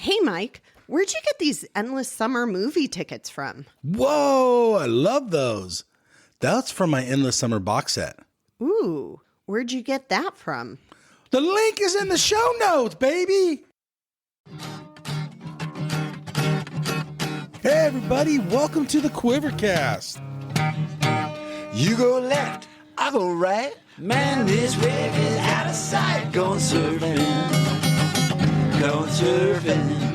Hey, Mike, where'd you get these endless summer movie tickets from? Whoa, I love those. That's from my Endless Summer box set. Ooh, where'd you get that from? The link is in the show notes, baby. Hey, everybody, welcome to the QuiverCast. You go left, I go right. Man, this wave is out of sight. Going surfing, going surfing,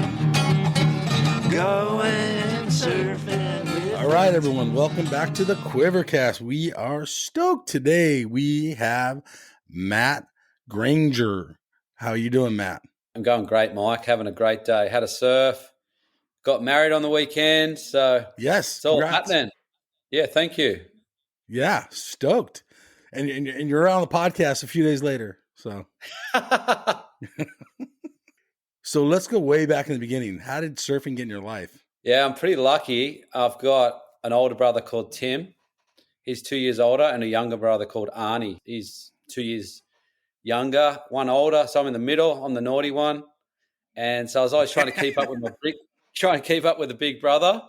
going surfing. All right, everyone, welcome back to the QuiverCast. We are stoked today. We have Matt Grainger. How you doing, Matt? I'm going great, Mike. Having a great day. Had a surf. Got married on the weekend. So Yes, it's all congrats. happening. Yeah, thank you. Yeah, stoked. And you're on the podcast a few days later. So so let's go way back in the beginning. How did surfing get in your life? Yeah, I'm pretty lucky. I've got an older brother called Tim. He's 2 years older, and a younger brother called Arnie. He's 2 years younger, one older. So I'm in the middle. I'm the naughty one. And so I was always trying to keep up with the big brother.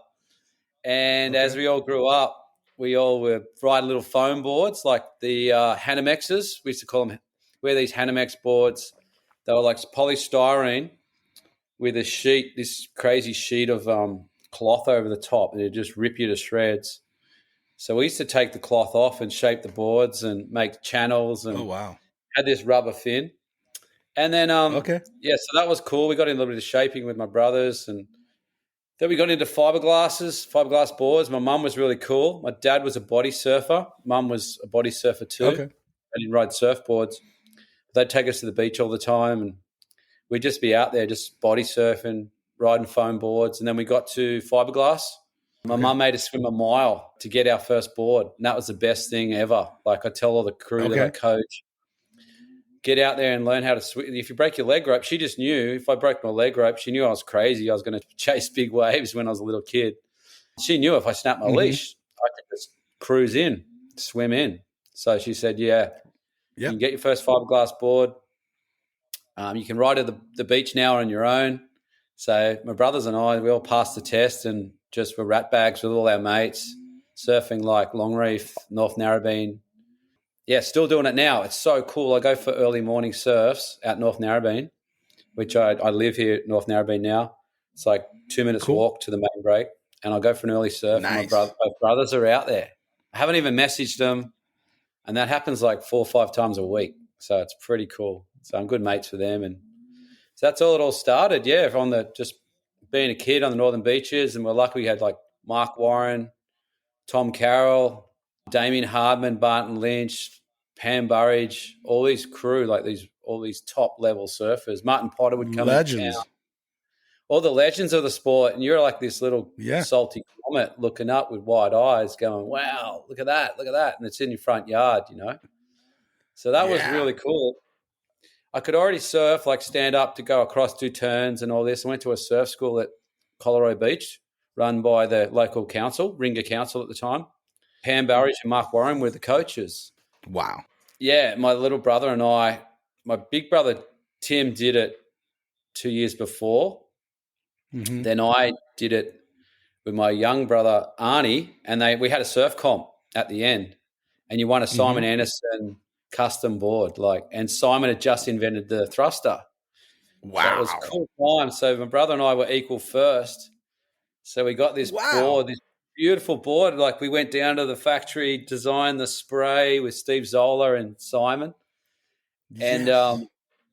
And as we all grew up, we all were riding little foam boards like the Hanamexes. We used to call them, wear these Hanamex boards. They were like polystyrene with a sheet, this crazy sheet of cloth over the top, and it'd just rip you to shreds. So we used to take the cloth off and shape the boards and make channels and had this rubber fin. And then, so that was cool. We got in a little bit of shaping with my brothers, and then we got into fiberglass boards. My mum was really cool. My dad was a body surfer. Mum was a body surfer too. Okay. I didn't ride surfboards. They'd take us to the beach all the time, and we'd just be out there just body surfing, riding foam boards. And then we got to fiberglass. My mum made us swim a mile to get our first board, and that was the best thing ever. Like I tell all the crew that I coach, get out there and learn how to swim. If you break your leg rope, she just knew if I broke my leg rope, she knew I was crazy. I was going to chase big waves when I was a little kid. She knew if I snapped my leash, I could just cruise in, swim in. So she said, you can get your first fiberglass board. You can ride at the beach now on your own. So my brothers and I, we all passed the test and just were rat bags with all our mates, surfing like Longreef, North Narrabeen. Yeah, still doing it now. It's so cool. I go for early morning surfs at North Narrabeen, which I live here at North Narrabeen now. It's like 2 minutes walk to the main break, and I'll go for an early surf. Nice. And my brothers are out there. I haven't even messaged them, and that happens like 4 or 5 times a week. So it's pretty cool. So I'm good mates with them, and so that's all it all started. Yeah, from just being a kid on the northern beaches, and we're lucky we had like Mark Warren, Tom Carroll, Damien Hardman, Barton Lynch, Pam Burridge, all these crew, like all these top level surfers. Martin Potter would come legends. in town. All the legends of the sport, and you're like this little salty comet looking up with wide eyes going, wow, look at that, and it's in your front yard, you know. So that was really cool. I could already surf, like stand up to go across, do turns and all this. I went to a surf school at Colorado Beach run by the local council, Grainger Council at the time. Pam Burridge and Mark Warren were the coaches. Wow. Yeah, my little brother and I, my big brother Tim did it 2 years before. Mm-hmm. Then I did it with my young brother Arnie, and we had a surf comp at the end, and you won a Simon Anderson custom board, and Simon had just invented the thruster. Wow. So it was a cool time. So my brother and I were equal first. So we got this board, this beautiful board. Like we went down to the factory, designed the spray with Steve Zola and Simon, and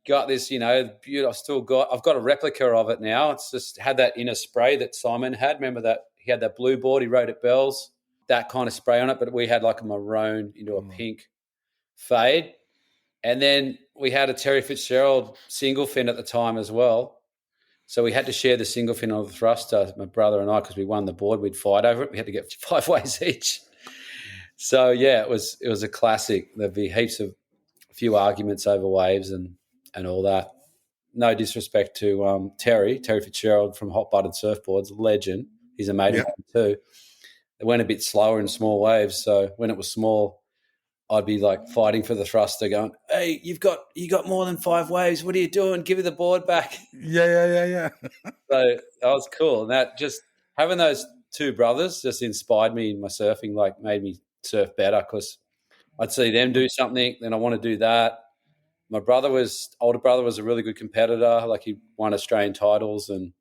got this, beautiful. I've got a replica of it now. It's just had that inner spray that Simon had. Remember that he had that blue board he rode at Bell's, that kind of spray on it, but we had like a maroon into a pink fade. And then we had a Terry Fitzgerald single fin at the time as well. So we had to share the single fin on the thruster, my brother and I, because we won the board. We'd fight over it. We had to get 5 ways each. So, it was a classic. There'd be a few arguments over waves and all that. No disrespect to Terry Fitzgerald from Hot Buttered Surfboards, legend. He's a mate of mine too. It went a bit slower in small waves. So when it was small, I'd be like fighting for the thruster, going, "Hey, you got more than 5 waves. What are you doing? Give me the board back." Yeah. So that was cool, and that just having those two brothers just inspired me in my surfing. Like made me surf better because I'd see them do something, then I want to do that. My older brother was a really good competitor. Like he won Australian titles, and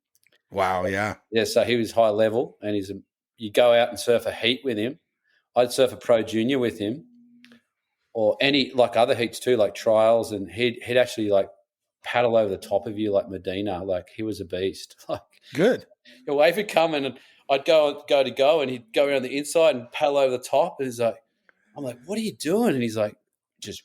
Wow. Yeah. yeah, so he was high level. And you go out and surf a heat with him. I'd surf a pro junior with him, or any like other heats too, like trials, and he'd actually like paddle over the top of you like Medina. Like he was a beast. Like Good. a wave would come and I'd go, and he'd go around the inside and paddle over the top. And he's like, I'm like, what are you doing? And he's like, just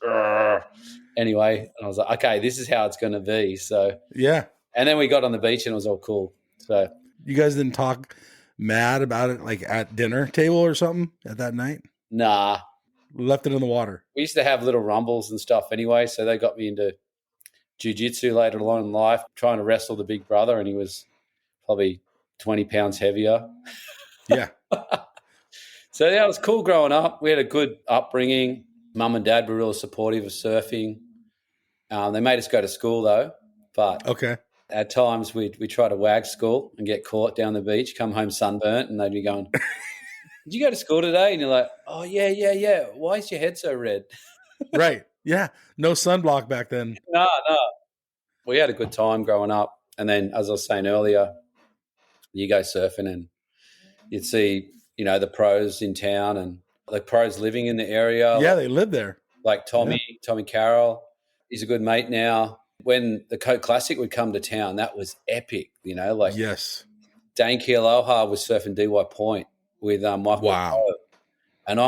anyway. And I was like, okay, this is how it's going to be. So Yeah. and then we got on the beach and it was all cool. So You guys didn't talk mad about it like at dinner table or something at that night? nah, Left it in the water. we used to have little rumbles and stuff anyway. So they got me into jiu-jitsu later on in life, trying to wrestle the big brother, and he was probably 20 pounds heavier. Yeah. So yeah, it was cool growing up. We had a good upbringing. Mum and dad were really supportive of surfing. They made us go to school though, but Okay. at times we try to wag school and get caught down the beach, come home sunburnt, and they'd be going, "Did you go to school today?" And you're like, "Oh yeah. Why is your head so red?" Right. Yeah. No sunblock back then. No. We had a good time growing up. And then, as I was saying earlier, you go surfing and you'd see, the pros in town and the pros living in the area. Yeah, they lived there. Like Tommy Carroll. He's a good mate now. When the Coke Classic would come to town, that was epic, like Yes. Dane Kealoha was surfing DY Point with Michael. Wow. Crowe. And I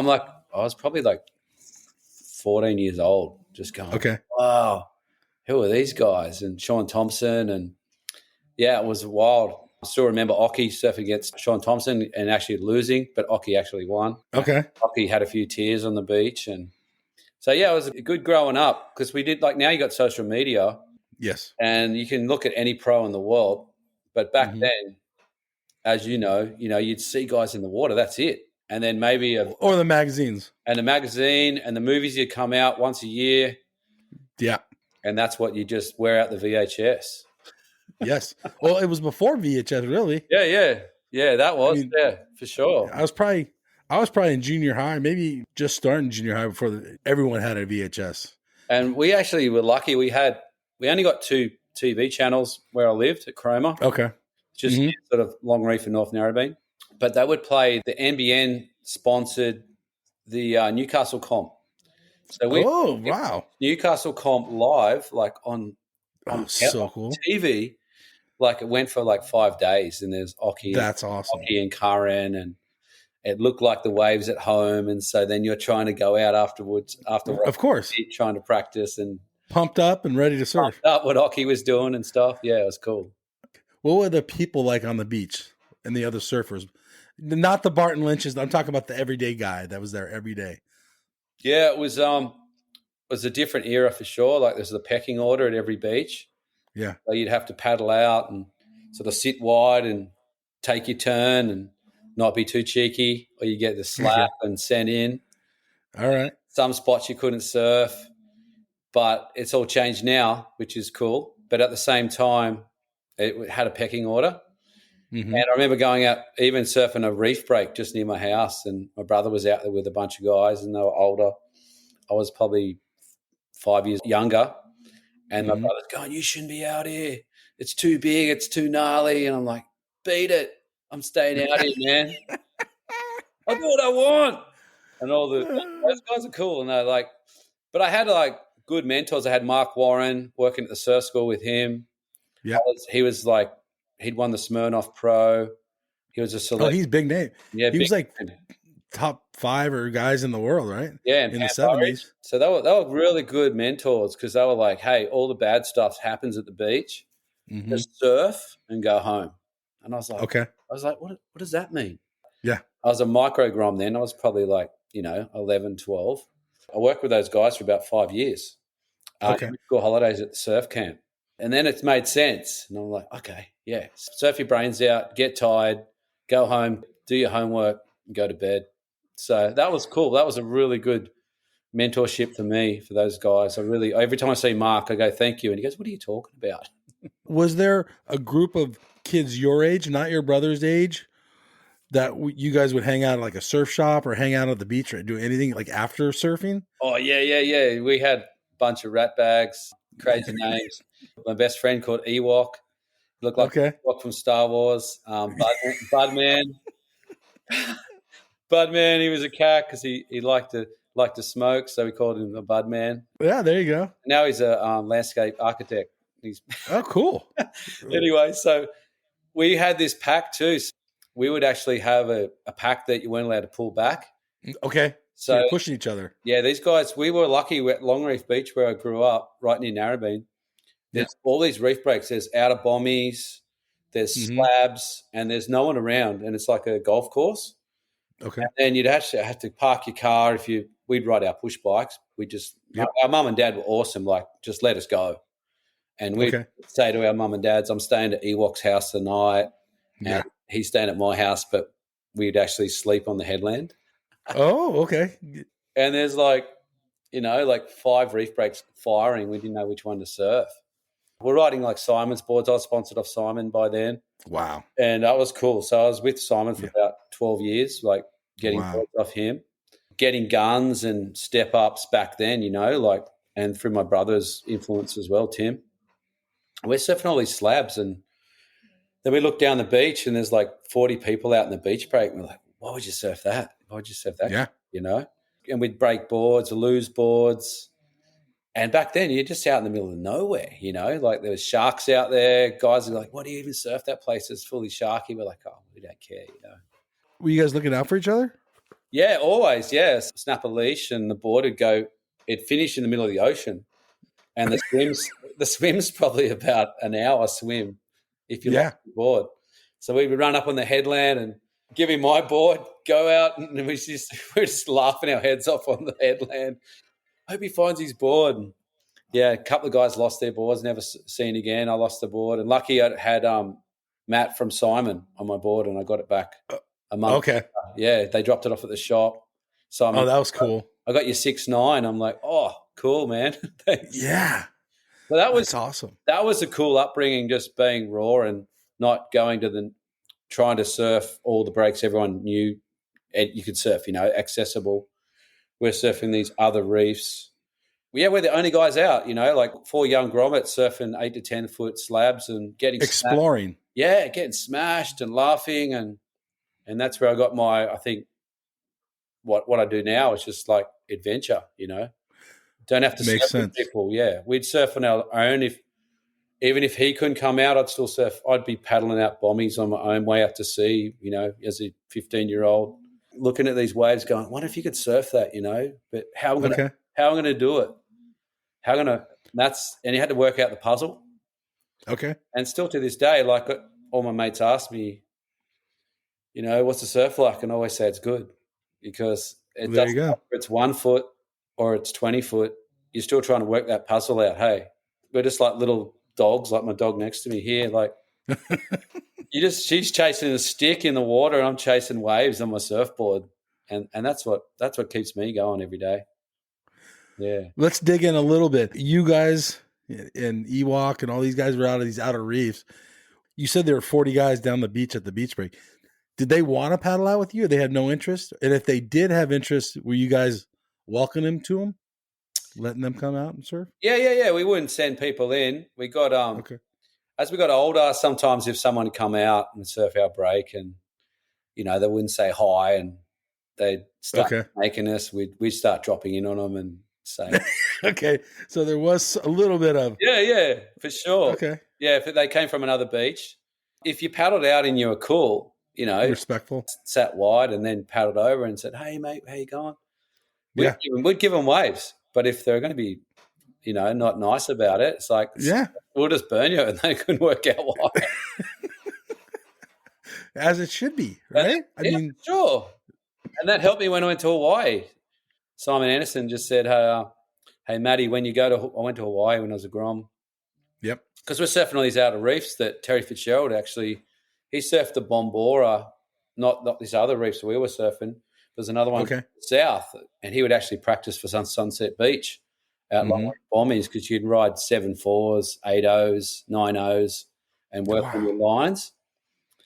was probably like 14 years old, just going, Okay. wow, who are these guys? And Sean Thompson. And yeah, it was wild. I still remember Occy surfing against Sean Thompson and actually losing, but Occy actually won. Okay. Occy had a few tears on the beach. And so, yeah, it was good growing up because we did, like now you got social media Yes. and you can look at any pro in the world. But back then, as you know, you'd see guys in the water. That's it. And then maybe Or the magazines. and the magazine and the movies you'd come out once a year. Yeah. And that's what you just wear out the VHS. Yes. Well, it was before VHS, really. Yeah, that was, I mean, for sure. I was probably in junior high, maybe just starting junior high before everyone had a VHS. And we actually were lucky. We only got 2 TV channels where I lived at Cromer, Okay. just sort of Long Reef and North Narrabeen. But they would play the NBN sponsored the Newcastle comp. So wow. Newcastle comp live, like on So cool. TV, like it went for like 5 days, and there's Occy. That's awesome. Occy and Curran, and it looked like the waves at home. And so then you're trying to go out afterwards, Of course. trying to practice and Pumped up and ready to surf. up what Occy was doing and stuff. Yeah, it was cool. What were the people like on the beach and the other surfers? Not the Barton Lynches. I'm talking about the everyday guy that was there every day. Yeah, it was a different era for sure. Like there's the pecking order at every beach. Yeah. So you'd have to paddle out and sort of sit wide and take your turn and not be too cheeky, or you get the slap and sent in. All right. Some spots you couldn't surf, but it's all changed now, which is cool. But at the same time, it had a pecking order. Mm-hmm. And I remember going out, even surfing a reef break just near my house, and my brother was out there with a bunch of guys, and they were older. I was probably 5 years younger, and my brother's going, "You shouldn't be out here. It's too big. It's too gnarly." And I'm like, "Beat it. I'm staying out here, man. I do what I want." And those guys are cool, and they're like, but I had like good mentors. I had Mark Warren working at the surf school with him. Yeah. He was like, he'd won the Smirnoff Pro. He was a select. Oh, he's big name. Yeah, he was like top 5 or guys in the world, right? Yeah, in the 70s. So they were really good mentors because they were like, "Hey, all the bad stuff happens at the beach. Just surf and go home." And I was like, okay. What does that mean? Yeah. I was a micro grom then. I was probably like, 11, 12. I worked with those guys for about 5 years. Okay. School holidays at the surf camp. And then it's made sense. And I'm like, okay, yeah, surf your brains out, get tired, go home, do your homework, and go to bed. So that was cool. That was a really good mentorship for me, for those guys. Every time I see Mark, I go, thank you. And he goes, what are you talking about? Was there a group of kids your age, not your brother's age, that you guys would hang out at like a surf shop or hang out at the beach or do anything like after surfing? Oh, yeah. We had a bunch of rat bags, crazy names. My best friend called Ewok. Looked like Ewok from Star Wars. Budman. Budman, he was a cat because he liked to smoke, so we called him the Budman. Yeah, there you go. Now he's a landscape architect. Oh, cool. Anyway, so we had this pack too. So we would actually have a pack that you weren't allowed to pull back. Okay. So you're pushing each other. Yeah, these guys, we were lucky at Longreef Beach where I grew up, right near Narrabeen. There's all these reef breaks. There's outer bommies, there's slabs, and there's no one around. And it's like a golf course. Okay. And you'd actually have to park your car we'd ride our push bikes. Our mum and dad were awesome, like just let us go. And we'd say to our mum and dads, I'm staying at Ewok's house tonight. And he's staying at my house, but we'd actually sleep on the headland. Oh, okay. And there's 5 reef breaks firing. We didn't know which one to surf. We're riding like Simon's boards. I was sponsored off Simon by then. Wow. And that was cool. So I was with Simon for about 12 years, like getting boards off him, getting guns and step-ups back then, and through my brother's influence as well, Tim. We're surfing all these slabs, and then we look down the beach and there's like 40 people out in the beach break. And we're like, why would you surf that? Why would you surf that? Yeah. And we'd break boards, lose boards. And back then, you're just out in the middle of nowhere, like there was sharks out there. Guys are like, what do you even surf that place? It's fully sharky. We're like, oh, we don't care, Were you guys looking out for each other? Yeah, always, yeah. Snap a leash and the board it'd finish in the middle of the ocean. And the swim's probably about an hour swim if you lost the board. So we would run up on the headland and give him my board, go out, and we're just laughing our heads off on the headland. Hope he finds his board. And a couple of guys lost their boards, never seen again. I lost the board. And lucky I had Matt from Simon on my board, and I got it back a month. Okay. Yeah, they dropped it off at the shop. Simon, that was cool. I got your 6'9". I'm like, oh, cool, man. Thanks. Yeah. But that's awesome. That was a cool upbringing, just being raw and not going to trying to surf all the breaks everyone knew you could surf, accessible. We're surfing these other reefs. Yeah, we're the only guys out, like 4 young grommets surfing 8 to 10 foot slabs and getting exploring. Smashed. Yeah, getting smashed and laughing, and that's where I got my. I think what I do now is just like adventure, Don't have to surf with people. Yeah, we'd surf on our own. Even if he couldn't come out, I'd still surf. I'd be paddling out bommies on my own way out to sea, as a 15-year-old. Looking at these waves going, what if you could surf that, But how am I going to do it? And you had to work out the puzzle. Okay. And still to this day, like all my mates ask me, what's the surf like? And I always say it's good because it doesn't matter if it's 1 foot or it's 20 foot. You're still trying to work that puzzle out. Hey, we're just like little dogs, like my dog next to me here. Like she's chasing a stick in the water and I'm chasing waves on my surfboard. And that's what keeps me going every day. Yeah. Let's dig in a little bit. You guys and Ewok and all these guys were out of these outer reefs. You said there were 40 guys down the beach at the beach break. Did they want to paddle out with you or they had no interest? And if they did have interest, were you guys welcoming to them? Letting them come out and surf? Yeah. We wouldn't send people in. We got as we got older, sometimes if someone would come out and surf our break and, they wouldn't say hi and they'd start making us, we'd start dropping in on them and saying. Okay. So there was a little bit of. Yeah, for sure. Okay. Yeah, if they came from another beach. If you paddled out and you were cool, respectful, sat wide and then paddled over and said, hey, mate, how you going? We'd give them waves. But if they're going to be, not nice about it, it's like, we'll just burn you, and they couldn't work out why. As it should be, right? I mean, sure. And that helped me when I went to Hawaii. Simon Anderson just said, hey, Matty, when you go to, I went to Hawaii when I was a grom. Yep. Because we're surfing on these outer reefs that Terry Fitzgerald actually, he surfed the Bombora, not these other reefs we were surfing, There's another one Okay. south, and he would actually practice for Sunset Beach out Long Lake Bommies because you'd ride 7.4s, 8.0s, 9.0s and work on your lines.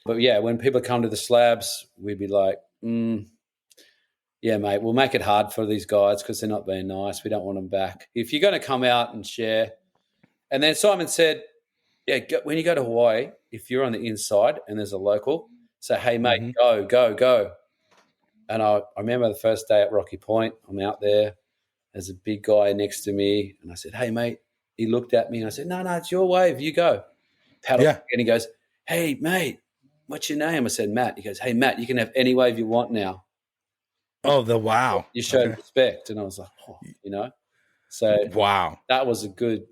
But, yeah, when people come to the slabs, we'd be like, yeah, mate, we'll make it hard for these guys because they're not being nice. We don't want them back. If you're going to come out and share. And then Simon said, yeah, when you go to Hawaii, if you're on the inside and there's a local, say, hey, mate, go. And I remember the first day at Rocky Point, I'm out there. There's a big guy next to me. And I said, hey, mate. He looked at me and I said, no, it's your wave. You go. Paddle. Yeah. And he goes, hey, mate, what's your name? I said, Matt. He goes, hey, Matt, you can have any wave you want now. Oh, wow. You showed respect. And I was like, oh, you know. So wow. That was a good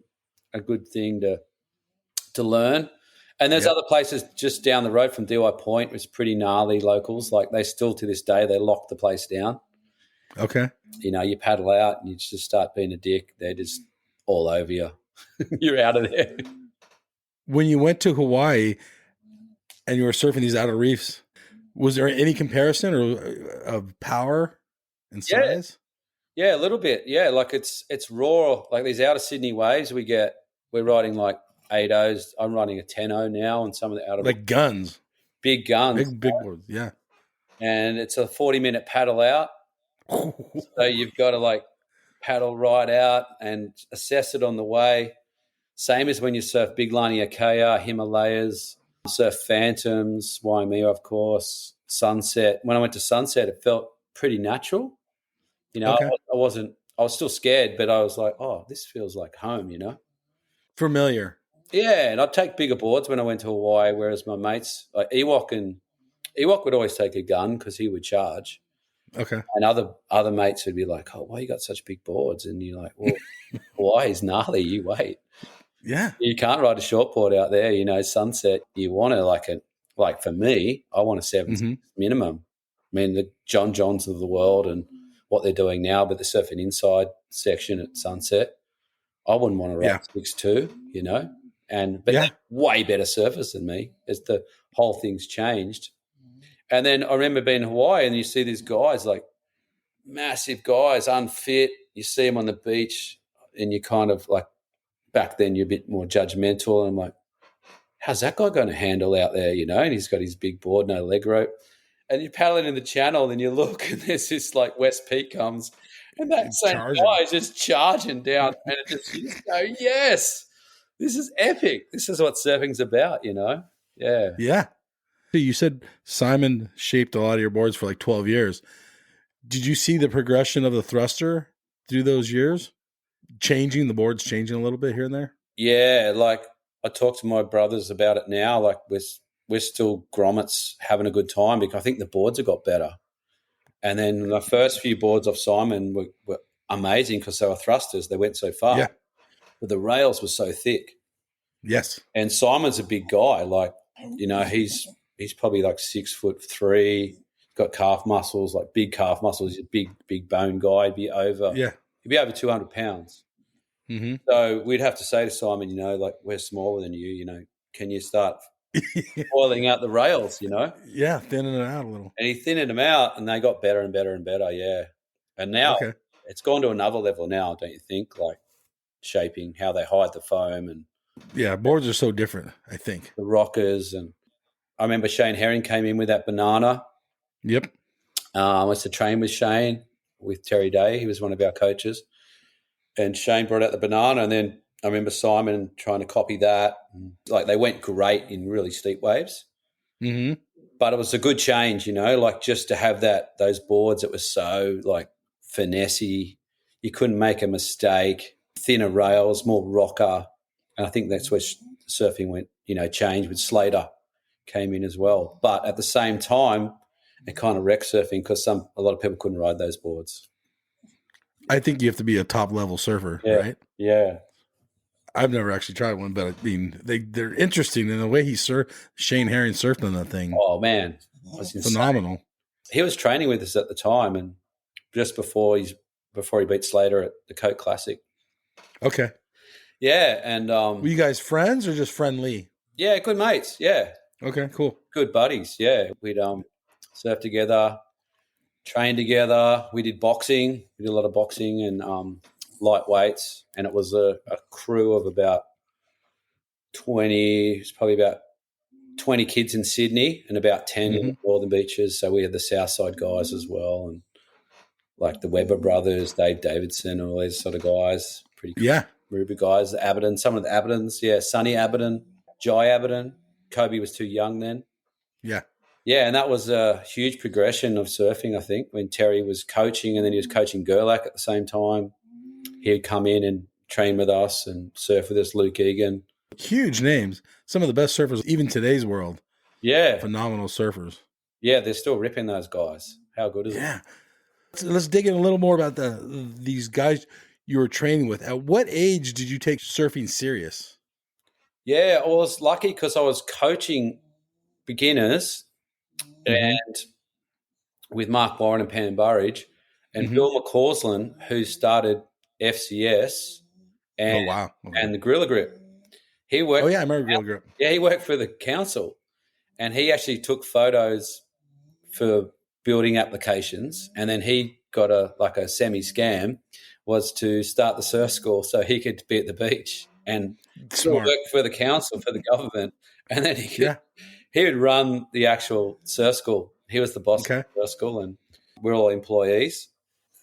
thing to learn. And there's other places just down the road from DY Point. It was pretty gnarly locals. Like they still to this day, they lock the place down. Okay. You know, you paddle out and you just start being a dick. They're just all over you. You're out of there. When you went to Hawaii and you were surfing these outer reefs, was there any comparison or of power and size? Yeah, a little bit. Yeah, like it's raw. Like these outer Sydney waves we're riding like 8.0s. I'm riding a 10.0 now on some of the outer like guns. Big guns. Big boards, yeah. And it's a 40-minute paddle out. So you've got to like paddle right out and assess it on the way. Same as when you surf Big Laniakea, Himalayas, surf Phantoms, Waimea, of course, Sunset. When I went to Sunset, it felt pretty natural. You know, Okay. I was still scared, but I was like, oh, this feels like home, you know? Familiar. Yeah, and I'd take bigger boards when I went to Hawaii, whereas my mates, like Ewok would always take a gun because he would charge. Okay. And other mates would be like, oh, why you got such big boards? And you're like, well, Hawaii's gnarly, you wait. Yeah. You can't ride a short board out there, you know, Sunset. You want to like for me, I want a 7 minimum. I mean, the John Johns of the world and what they're doing now, but the surfing inside section at Sunset, I wouldn't want to ride 6.2, you know, but they're way better surfers than me as the whole thing's changed. And then I remember being in Hawaii and you see these guys, like massive guys, unfit. You see them on the beach and you kind of like, back then you're a bit more judgmental. And I'm like, how's that guy going to handle out there, you know? And he's got his big board, no leg rope. And you're paddling in the channel and you look and there's this like West Peak comes and that same guy is just charging down and you just go, yes, this is epic. This is what surfing's about, you know? Yeah. Yeah. You said Simon shaped a lot of your boards for like 12 years. Did you see the progression of the thruster through those years? The boards changing a little bit here and there? Yeah, like I talk to my brothers about it now. Like we're still grommets having a good time because I think the boards have got better. And then the first few boards off Simon were amazing because they were thrusters. They went so far. Yeah. But the rails were so thick. Yes. And Simon's a big guy. Like, you know, he's probably like 6'3", got calf muscles, like big calf muscles. He's a big bone guy. He'd be over 200 pounds. Mm-hmm. So we'd have to say to Simon, you know, like we're smaller than you, you know, can you start oiling out the rails, you know? Yeah, thinning it out a little. And he thinned them out and they got better and better and better, yeah. And now it's gone to another level now, don't you think? Like shaping, how they hide the foam and boards are so different, I think. the rockers. And I remember Shane Herring came in with that banana. Yep. I used to train with Shane, with Terry Day. He was one of our coaches. And Shane brought out the banana, and then I remember Simon trying to copy that. Like they went great in really steep waves. Mm-hmm. But it was a good change, you know, like just to have those boards, it was so like finessey. You couldn't make a mistake, thinner rails, more rocker. And I think that's where surfing went, you know, changed with Slater came in as well. But at the same time, it kind of wrecked surfing because a lot of people couldn't ride those boards. I think you have to be a top level surfer, right? Yeah. I've never actually tried one, but I mean, they're interesting in the way Shane Herring surfed on that thing. Oh man, it was phenomenal. He was training with us at the time, and just before he beat Slater at the Coke Classic. Okay. Yeah, and were you guys friends or just friendly? Yeah, good mates. Yeah. Okay, cool. Good buddies. Yeah, we'd surf together. trained together. We did boxing. We did a lot of boxing and light weights. And it was a crew of about 20, it's probably about 20 kids in Sydney and about 10 in the Northern Beaches. So we had the Southside guys as well, and like the Webber brothers, Dave Davidson, all these sort of guys. Pretty cool. Yeah. Ruby guys, Aberden, some of the Aberdens. Yeah, Sonny Aberden, Jai Aberden. Kobe was too young then. Yeah. Yeah, and that was a huge progression of surfing, I think, when Terry was coaching and then he was coaching Gerlach at the same time. He'd come in and train with us and surf with us, Luke Egan. Huge names. Some of the best surfers, even today's world. Yeah. Phenomenal surfers. Yeah, they're still ripping those guys. How good is it? Yeah. So let's dig in a little more about these guys you were training with. At what age did you take surfing serious? Yeah, I was lucky because I was coaching beginners and with Mark Warren and Pam Burridge and Bill McCausland, who started FCS and, and the Gorilla Grip. He worked. Oh, yeah, I remember Gorilla Grip. Yeah, he worked for the council and he actually took photos for building applications, and then he got a semi-scam was to start the surf school so he could be at the beach and still work for the council, for the government, and then he would run the actual surf school. He was the boss of the surf school, and we're all employees.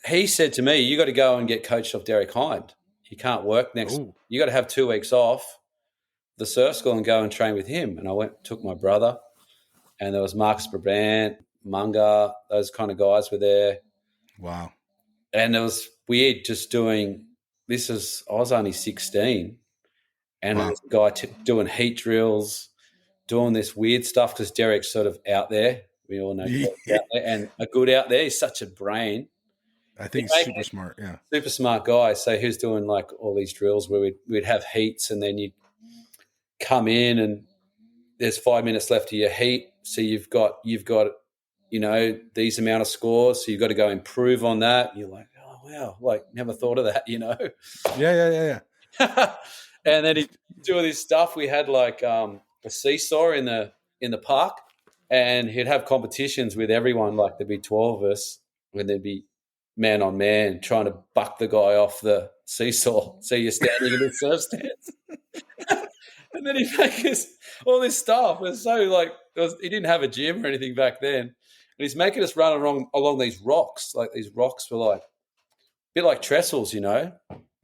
He said to me, you got to go and get coached off Derek Hind. You can't work next. You got to have 2 weeks off the surf school and go and train with him. And I took my brother, and there was Marcus Brabant, Munga, those kind of guys were there. Wow. And it was weird just doing this. I was only 16, and there was a guy doing heat drills, doing this weird stuff because Derek's sort of out there. We all know Derek's out there, and a good out there. He's such a brain. I think he's super smart, yeah. Super smart guy. So he was doing like all these drills where we'd have heats, and then you'd come in and there's 5 minutes left of your heat. So you've got these amount of scores. So you've got to go improve on that. And you're like, oh, wow, like never thought of that, Yeah. And then he'd do all this stuff. We had like a seesaw in the park, and he'd have competitions with everyone. Like there'd be 12 of us when there'd be man on man trying to buck the guy off the seesaw. So you're standing in the surf stance. And then he'd make us all this stuff. It was so like, he didn't have a gym or anything back then. And he's making us run along these rocks. Like these rocks were like, a bit like trestles, Yeah,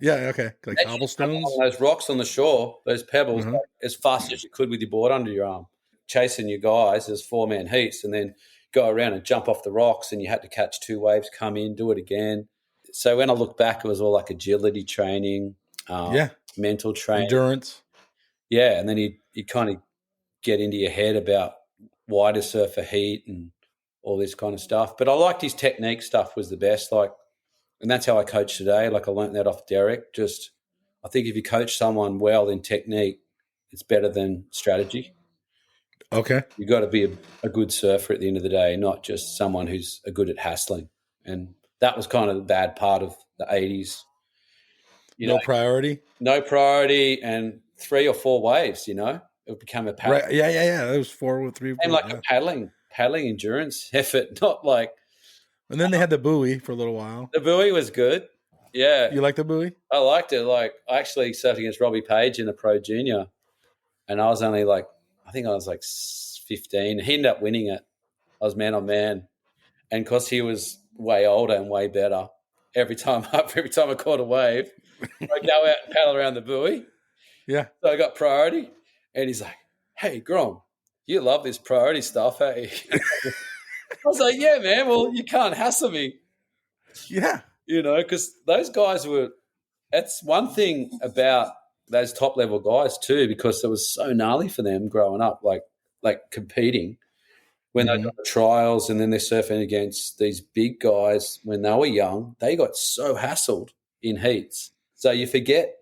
okay. Like cobblestones? Those rocks on the shore, those pebbles, like, as fast as you could with your board under your arm. Chasing your guys as 4-man heats, and then go around and jump off the rocks, and you had to catch 2 waves, come in, do it again. So when I look back, it was all like agility training, mental training. Endurance. Yeah, and then you kind of get into your head about why to surf a heat and all this kind of stuff. But I liked his technique stuff was the best. Like, and that's how I coach today. Like I learned that off Derek. I think if you coach someone well in technique, it's better than strategy. Okay. You got to be a good surfer at the end of the day, not just someone who's good at hassling. And that was kind of the bad part of the 80s. No priority, and 3 or 4 waves. It became a paddle. Right. Yeah. That was 4 or 3. And like a paddling endurance effort, not like. And then they had the buoy for a little while. The buoy was good. Yeah. You like the buoy? I liked it. Like I actually surfed against Robbie Page in a pro junior, and I was only like, I think I was like 15. He ended up winning it. I was man on man, and because he was way older and way better, every time I caught a wave, I go out and paddle around the buoy. Yeah. So I got priority, and he's like, "Hey, Grom, you love this priority stuff, hey?" I was like, "Yeah, man. Well, you can't hassle me." Yeah. Because those guys that's one thing about those top level guys too, because it was so gnarly for them growing up, like competing when they got the trials, and then they're surfing against these big guys when they were young. They got so hassled in heats. So you forget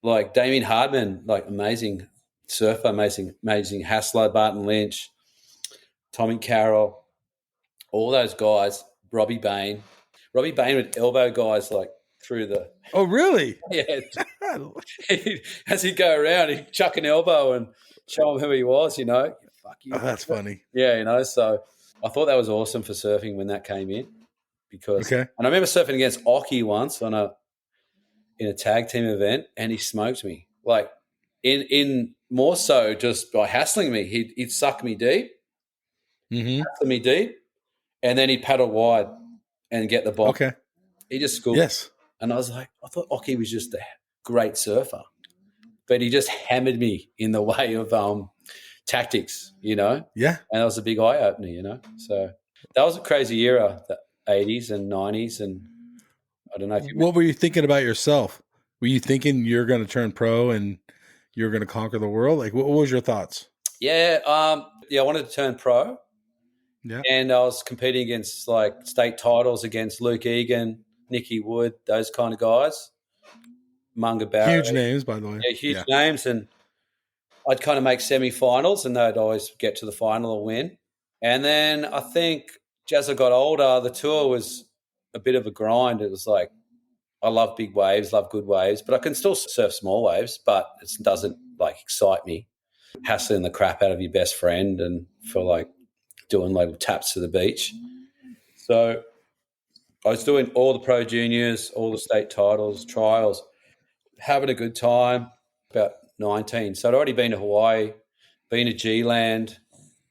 like Damien Hardman, like amazing surfer, amazing hassler, Barton Lynch, Tommy Carroll, all those guys, Robbie Bain would elbow guys like through the. Oh, really? Yeah. As he'd go around, he'd chuck an elbow and show him who he was, Fuck you. Oh, that's funny. Yeah, so I thought that was awesome for surfing when that came in. because, Okay. and I remember surfing against Oki once in a tag team event, and he smoked me like in more so just by hassling me. He'd suck me deep, Mm-hmm. hassle me deep, and then he'd paddle wide and get the bomb. Okay. He just schooled. Yes. And I was like, I thought Oki was just a great surfer, but he just hammered me in the way of tactics, you know? Yeah. And that was a big eye opener, you know? So that was a crazy era, the 80s and 90s. And I don't know if you What were you thinking about yourself? Were you thinking you're going to turn pro and you're going to conquer the world? Like, what was your thoughts? Yeah, I wanted to turn pro. Yeah. And I was competing against like state titles against Luke Egan, Nicky Wood, those kind of guys. Munga Barry. Huge names, by the way. Yeah, huge names. And I'd kind of make semi-finals and they'd always get to the final or win. And then I think as I got older, the tour was a bit of a grind. It was like, I love big waves, love good waves, but I can still surf small waves, but it doesn't like excite me. Hassling the crap out of your best friend and for like doing little taps to the beach. So I was doing all the pro juniors, all the state titles, trials, having a good time, about 19. So I'd already been to Hawaii, been to G-Land,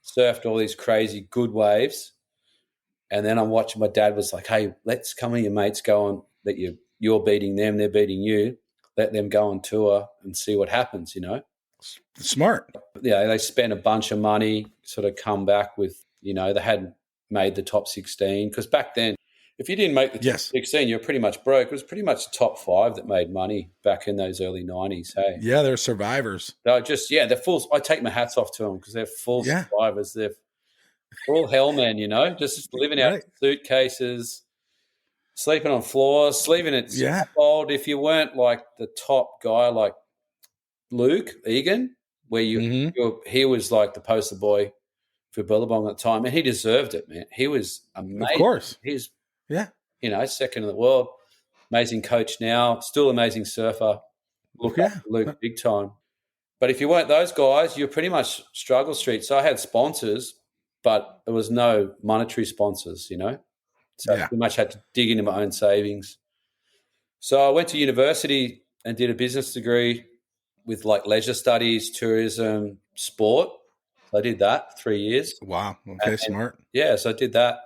surfed all these crazy good waves. And then I'm watching, my dad was like, hey, let's come and your mates go on, that you're beating them, they're beating you. Let them go on tour and see what happens, you know. Smart. Yeah, they spent a bunch of money, sort of come back with, you know, they hadn't made the top 16. Because back then, if you didn't make the top 16, you're pretty much broke. It was pretty much the top 5 that made money back in those early 90s, hey? Yeah, they're survivors. They're just, they're full. I take my hats off to them because they're full survivors. They're all hellmen, you know, just living out of suitcases, sleeping on floors, sleeping at cold. If you weren't like the top guy like Luke Egan, where he was like the poster boy for Billabong at the time, and he deserved it, man. He was amazing. Of course. He's, you know, second in the world. Amazing coach now, still amazing surfer. Look up to Luke big time. But if you weren't those guys, you're pretty much struggle street. So I had sponsors, but there was no monetary sponsors, you know. So I pretty much had to dig into my own savings. So I went to university and did a business degree with like leisure studies, tourism, sport. So I did that 3 years. Wow. Okay, smart. Yeah, so I did that.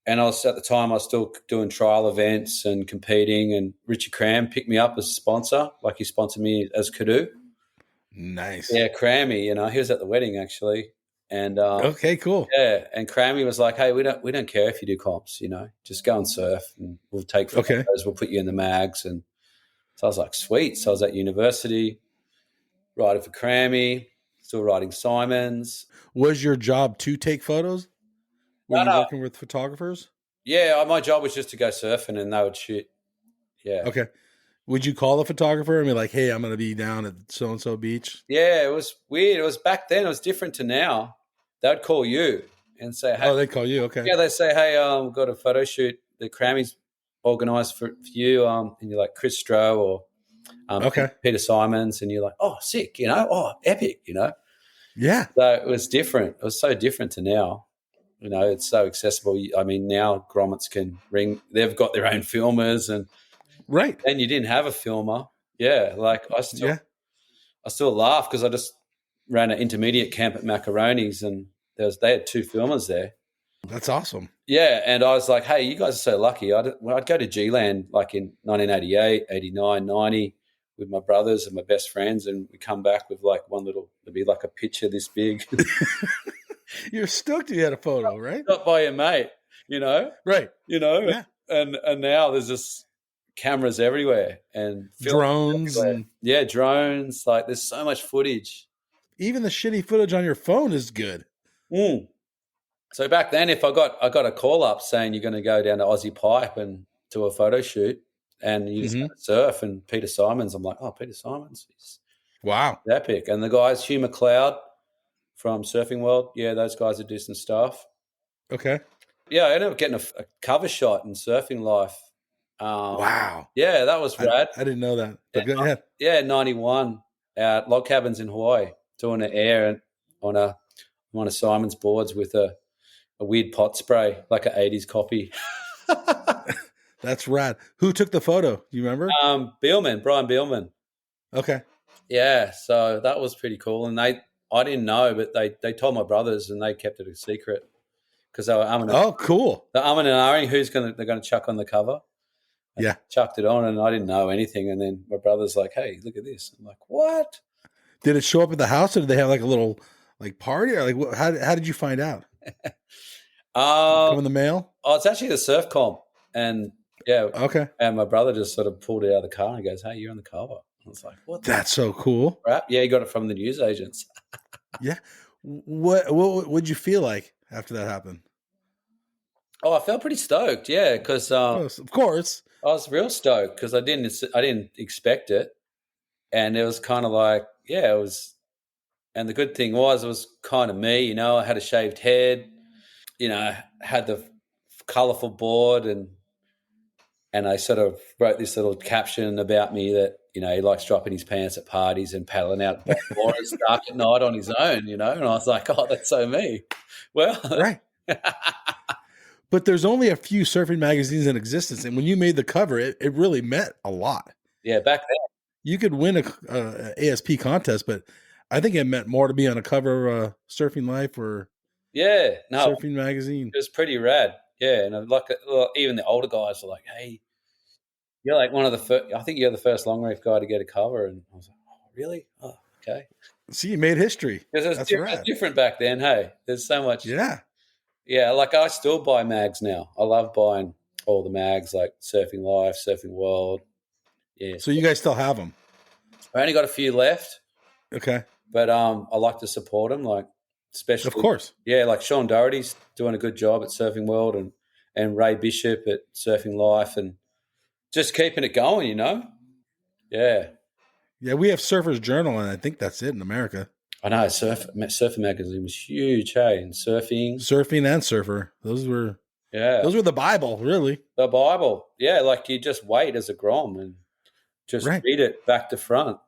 And I was, at the time, I was still doing trial events and competing. And Richie Cram picked me up as a sponsor, like he sponsored me as Canoe. Nice. Yeah, Crammy, you know, he was at the wedding actually. And okay, cool. Yeah, and Crammy was like, "Hey, we don't care if you do comps, you know, just go and surf, and we'll take photos. We'll put you in the mags." And so I was like, "Sweet." So I was at university, writing for Crammy, still writing Simons. Was your job to take photos? Were you working with photographers? Yeah, my job was just to go surfing, and they would shoot. Yeah. Okay. Would you call the photographer and be like, "Hey, I'm going to be down at so and so beach"? Yeah, it was weird. It was back then. It was different to now. They'd call you and say, "Hey." Oh, they call you. Okay. Yeah, they say, "Hey, we've got a photo shoot that Crammy's organised for you." And you're like Chris Stroh or Peter Simons, and you're like, "Oh, sick," you know, "Oh, epic," you know. Yeah. So it was different. It was so different to now. You know, it's so accessible. I mean, now grommets can ring. They've got their own filmers, and and you didn't have a filmer. Yeah, like I still laugh because I just ran an intermediate camp at Macaroni's, and they had 2 filmers there. That's awesome. Yeah, and I was like, "Hey, you guys are so lucky." I'd go to G-Land like in 1988, 89, 90 with my brothers and my best friends, and we come back with like it'd be like a picture this big. You're stoked you had a photo, right? Not by your mate, you know? Right. You know? Yeah. And now there's just cameras everywhere and drones. Drones. Like there's so much footage. Even the shitty footage on your phone is good. Mm. So back then, if I got a call up saying you're going to go down to Aussie Pipe and do a photo shoot and you just surf, and Peter Simons, I'm like, "Oh, Peter Simons. He's epic." And the guys, Hugh McLeod from Surfing World, those guys would do some stuff. Okay. Yeah, I ended up getting a cover shot in Surfing Life. Wow. Yeah, that was rad. I didn't know that. But go ahead. Yeah, 91 at log cabins in Hawaii, doing an air on one of Simon's boards with a weird pot spray, like an 80s copy. That's rad. Who took the photo? Do you remember? Brian Beelman. Okay. Yeah, so that was pretty cool. And I didn't know, but they told my brothers and they kept it a secret because they were Oh, cool. they're umming and ahhing who's they're gonna chuck on the cover. And Yeah. chucked it on, and I didn't know anything. And then my brother's like, "Hey, look at this." I'm like, "What?" Did it show up at the house, or did they have like a little like party, or like how did you find out? Come in the mail? Oh, it's actually the surf comp, and yeah, Okay. and my brother just sort of pulled it out of the car and goes, "Hey, you're on the cover." I was like, "What?" That's so cool. Crap? Yeah, he got it from the news agents. Yeah. What would you feel like after that happened? Oh, I felt pretty stoked, yeah, because Of course. I was real stoked because I didn't expect it, and it was kind of like, yeah, it was. And the good thing was, it was kind of me, I had a shaved head, had the colourful board, and I sort of wrote this little caption about me that, he likes dropping his pants at parties and paddling out waters dark at night on his own, and I was like, oh, that's so me. Well, Right. But there's only a few surfing magazines in existence, and when you made the cover, it really meant a lot. Yeah, back then. You could win a ASP contest, but I think it meant more to be on a cover of Surfing Life or Surfing Magazine. It was pretty rad. Yeah, and even the older guys were like, "Hey, you're like one of the first. I think you're the first long reef guy to get a cover." And I was like, "Oh, really? Oh, okay." See, you made history. Because it's different back then. Hey, there's so much. Yeah. Yeah, like I still buy mags now. I love buying all the mags, like Surfing Life, Surfing World. Yeah. So you guys still have them? I only got a few left. Okay. But I like to support them, like especially. Of course. Yeah, like Sean Doherty's doing a good job at Surfing World, and Ray Bishop at Surfing Life, and just keeping it going, Yeah. Yeah, we have Surfer's Journal, and I think that's it in America. I know, Surfer Magazine was huge, hey, and Surfing and Surfer. Those were the Bible, really. The Bible. Yeah, like you just wait as a Grom and just read it back to front.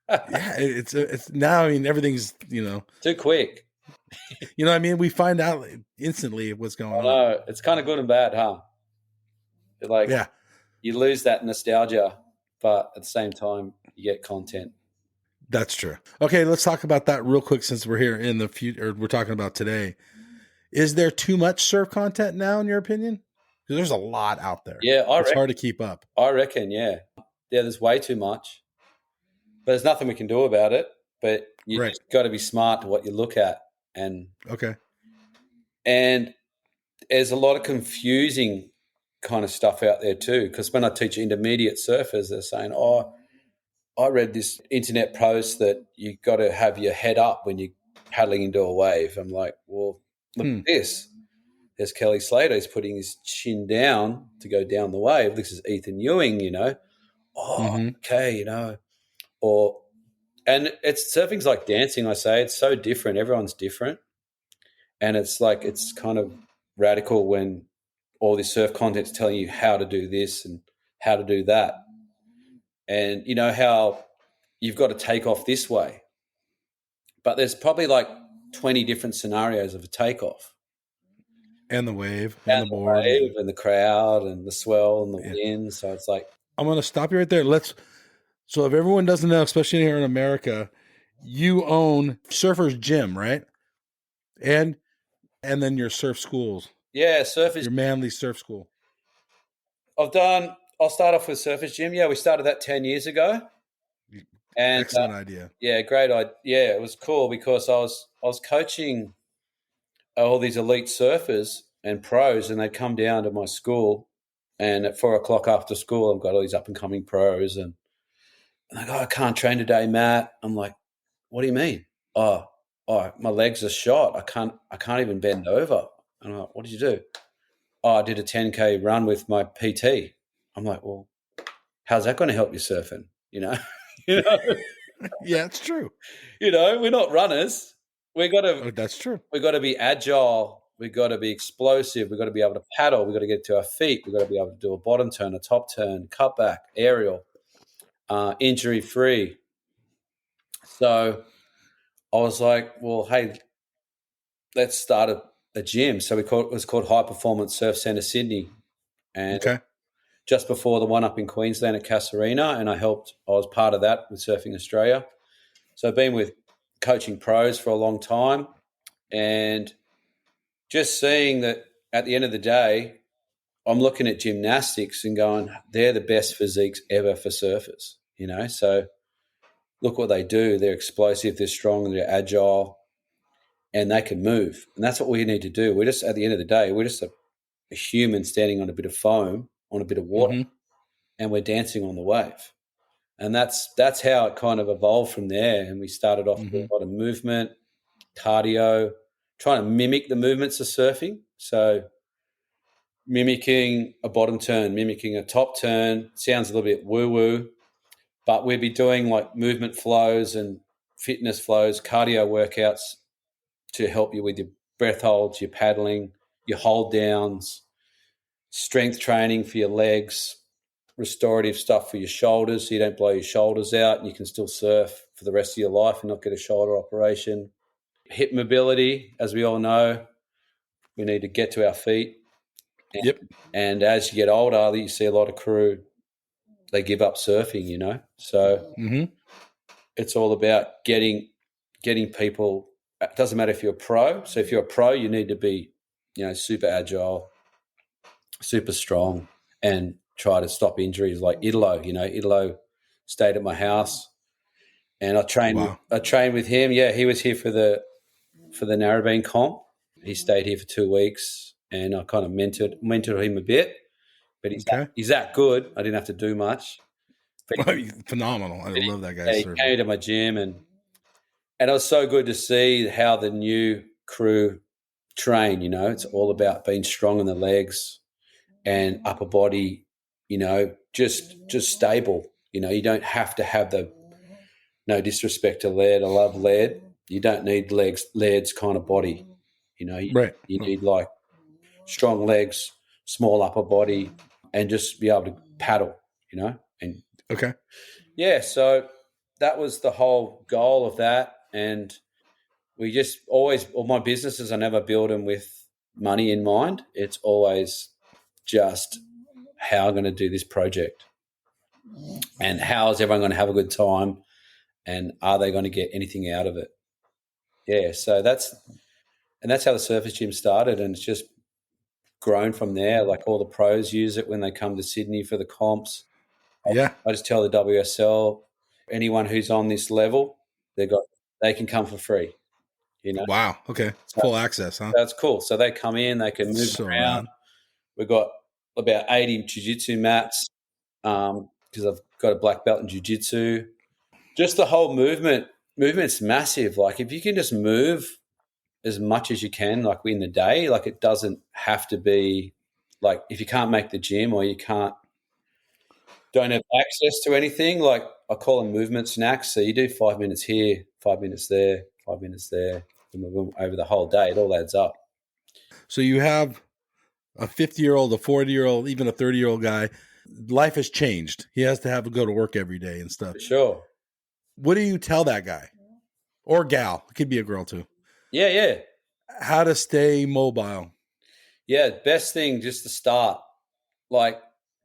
Yeah, it's now, I mean, everything's, too quick. You know what I mean? We find out instantly what's going on. No, it's kind of good and bad, huh? Like, you lose that nostalgia, but at the same time, you get content. That's true. Okay, let's talk about that real quick since we're here in the future. We're talking about today. Is there too much surf content now, in your opinion? Because there's a lot out there. Yeah, it's hard to keep up. I reckon, yeah. Yeah, there's way too much. But there's nothing we can do about it. But you just got to be smart to what you look at. And there's a lot of confusing kind of stuff out there too. Because when I teach intermediate surfers, they're saying, oh, I read this internet post that you got to have your head up when you're paddling into a wave. I'm like, well, look at this. There's Kelly Slater. He's putting his chin down to go down the wave. This is Ethan Ewing, Oh, okay, and surfing's like dancing, I say. It's so different. Everyone's different. And it's like, it's kind of radical when all this surf content's telling you how to do this and how to do that. And how you've got to take off this way. But there's probably like 20 different scenarios of a takeoff. And the wave, and the board. Wave, and the crowd, and the swell, and the wind. So it's like... I'm going to stop you right there. So if everyone doesn't know, especially here in America, you own Surfer's Gym, right? And then your surf schools. Yeah, Surfer's... Your Manly Surf School. I'll start off with Surfer's Gym. Yeah, we started that 10 years ago. And, excellent idea. Yeah, great idea. Yeah, it was cool because I was coaching all these elite surfers and pros, and they'd come down to my school, and at 4:00 after school, I've got all these up-and-coming pros, and they go, I can't train today, Matt. I'm like, what do you mean? Oh, my legs are shot. I can't even bend over. And I'm like, what did you do? Oh, I did a 10K run with my PT. I'm like, well, how's that going to help you surfing? Yeah, it's true. We're not runners. We got to. Oh, that's true. We got to be agile. We got to be explosive. We got to be able to paddle. We got to get to our feet. We got to be able to do a bottom turn, a top turn, cutback, aerial, injury free. So I was like, well, hey, let's start a gym. So it was called High Performance Surf Centre Sydney. And Okay. just before the one up in Queensland at Casuarina, and I was part of that with Surfing Australia. So I've been with coaching pros for a long time, and just seeing that at the end of the day, I'm looking at gymnastics and going, they're the best physiques ever for surfers, you know? So look what they do. They're explosive, they're strong, they're agile, and they can move. And that's what we need to do. We're just, at the end of the day, we're just a human standing on a bit of foam, on a bit of water, and we're dancing on the wave. And that's how it kind of evolved from there. And we started off with a lot of movement, cardio, trying to mimic the movements of surfing. So mimicking a bottom turn, mimicking a top turn, sounds a little bit woo-woo, but we'd be doing like movement flows and fitness flows, cardio workouts to help you with your breath holds, your paddling, your hold downs, strength training for your legs, restorative stuff for your shoulders so you don't blow your shoulders out and you can still surf for the rest of your life and not get a shoulder operation. Hip mobility, as we all know, we need to get to our feet. And as you get older, you see a lot of crew, they give up surfing, you know. So it's all about getting people. It doesn't matter if you're a pro. So if you're a pro, you need to be, you know, super agile, super strong, and try to stop injuries. Like Italo, you know, Italo stayed at my house, and I trained. I trained with him. Yeah, he was here for the Narrabeen comp. He stayed here for 2 weeks, and I kind of mentored him a bit. But he's that good. I didn't have to do much. Phenomenal. I love that guy. He came to my gym, and it was so good to see how the new crew train. You know, it's all about being strong in the legs and upper body. You know, just stable. You know, you don't have to have no disrespect to Laird. I love Laird. You don't need Laird's kind of body. You know, you need like strong legs, small upper body, and just be able to paddle. You know, and so that was the whole goal of that. And we just always, all my businesses, I never build them with money in mind. It's always just how I'm going to do this project and how is everyone going to have a good time and are they going to get anything out of it? Yeah, so that's how the surface gym started, and it's just grown from there. Like all the pros use it when they come to Sydney for the comps. I just tell the WSL, anyone who's on this level, they can come for free. You know? Wow. Okay. Full access, huh? That's cool. So they come in, they can move around. We've got about 80 jiu-jitsu mats because I've got a black belt in jiu-jitsu. Just the whole movement's massive. Like if you can just move as much as you can, like in the day, like it doesn't have to be like if you can't make the gym or you don't have access to anything, like I call them movement snacks. So you do 5 minutes here, 5 minutes there, 5 minutes there, and over the whole day, it all adds up. So you have a 50-year-old, a 40-year-old, even a 30-year-old guy. Life has changed. He has to go to work every day and stuff. For sure. What do you tell that guy or gal? It could be a girl too. Yeah. How to stay mobile. Yeah, best thing just to start. Like,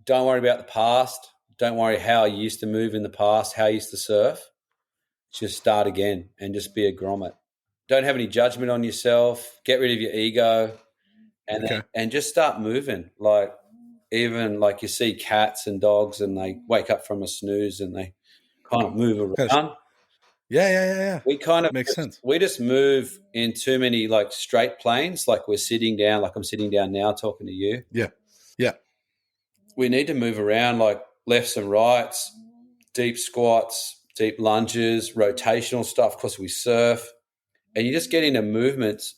don't worry about the past. Don't worry how you used to move in the past, how you used to surf. Just start again and just be a grommet. Don't have any judgment on yourself. Get rid of your ego and just start moving. Like even like you see cats and dogs and they wake up from a snooze and they kind of move around. Yeah. We kind of makes sense. We just move in too many like straight planes. Like we're sitting down, like I'm sitting down now talking to you. Yeah. We need to move around like lefts and rights, deep squats, deep lunges, rotational stuff because we surf. And you just get into movements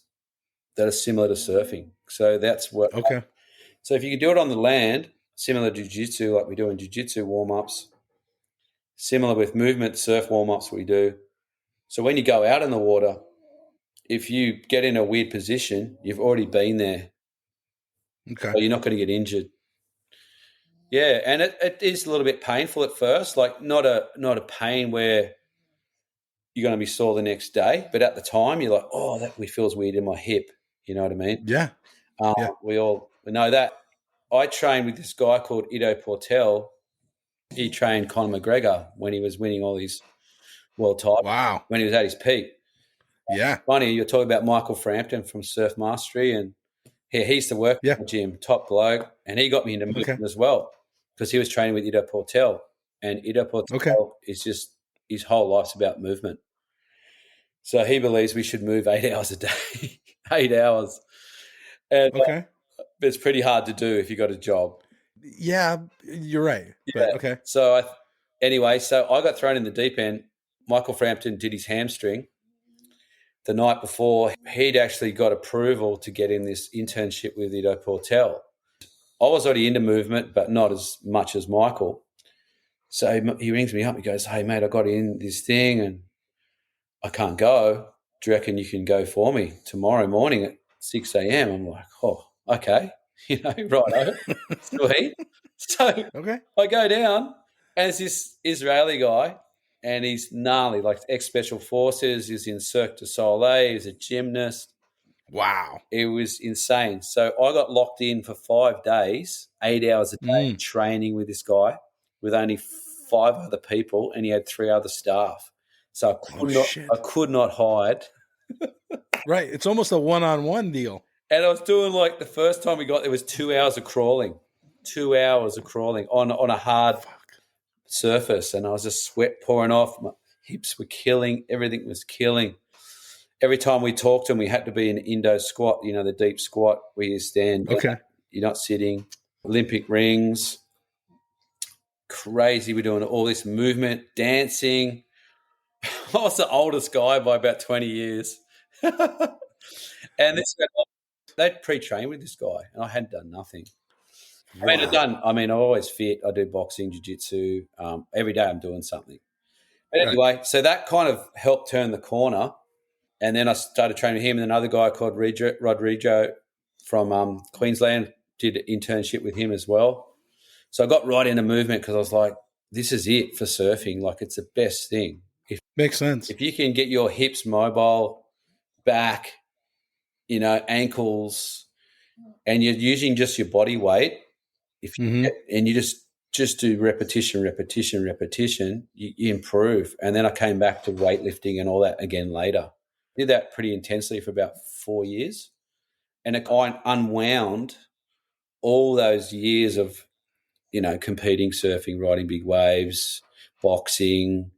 that are similar to surfing. So that's what. Okay. So if you can do it on the land, similar to jiu-jitsu, like we do in jiu-jitsu warm-ups, similar with movement surf warm-ups we do. So when you go out in the water, if you get in a weird position, you've already been there. Okay. So you're not going to get injured. Yeah, and it is a little bit painful at first, like not a pain where you're going to be sore the next day, but at the time you're like, oh, that feels weird in my hip. You know what I mean? Yeah. Yeah. We know that. I trained with this guy called Ido Portel. He trained Conor McGregor when he was winning all these world titles, Wow. when he was at his peak. Yeah. Funny, you're talking about Michael Frampton from Surf Mastery, and he used to work Yeah. at the gym, top bloke, and he got me into movement as well because he was training with Ido Portel, and Ido Portel is just his whole life's about movement. So he believes we should move 8 hours a day, 8 hours, and it's pretty hard to do if you got a job. Yeah, you're right. Yeah. But, okay. So so I got thrown in the deep end. Michael Frampton did his hamstring. The night before, he'd actually got approval to get in this internship with Ido Portel. I was already into movement, but not as much as Michael. So he rings me up. He goes, "Hey, mate, I got in this thing and I can't go. Do you reckon you can go for me tomorrow morning at 6 a.m.? I'm like, oh, okay. Righto. Sweet. So I go down and it's this Israeli guy. And he's gnarly, like ex-special forces. He's in Cirque du Soleil. He's a gymnast. Wow. It was insane. So I got locked in for 5 days, 8 hours a day, training with this guy with only 5 other people, and he had 3 other staff. So I could not hide. Right. It's almost a one-on-one deal. And I was doing like the first time we got there was 2 hours of crawling. 2 hours of crawling on a hard surface, and I was just sweat pouring off. My hips were killing. Everything was killing. Every time we talked to him, we had to be in Indo squat, the deep squat where you stand. Okay. You're not sitting. Olympic rings. Crazy. We're doing all this movement, dancing. I was the oldest guy by about 20 years. And they'd pre-trained with this guy, and I hadn't done nothing. Wow. I'm always fit. I do boxing, jiu-jitsu. Every day I'm doing something. But anyway, so that kind of helped turn the corner. And then I started training with him and another guy called Rodrigo from Queensland, did an internship with him as well. So I got right into movement because I was like, this is it for surfing. Like, it's the best thing. Makes sense. If you can get your hips mobile, back, ankles, and you're using just your body weight, and you just do repetition, you improve. And then I came back to weightlifting and all that again later. Did that pretty intensely for about 4 years. And it unwound all those years of, competing, surfing, riding big waves, boxing,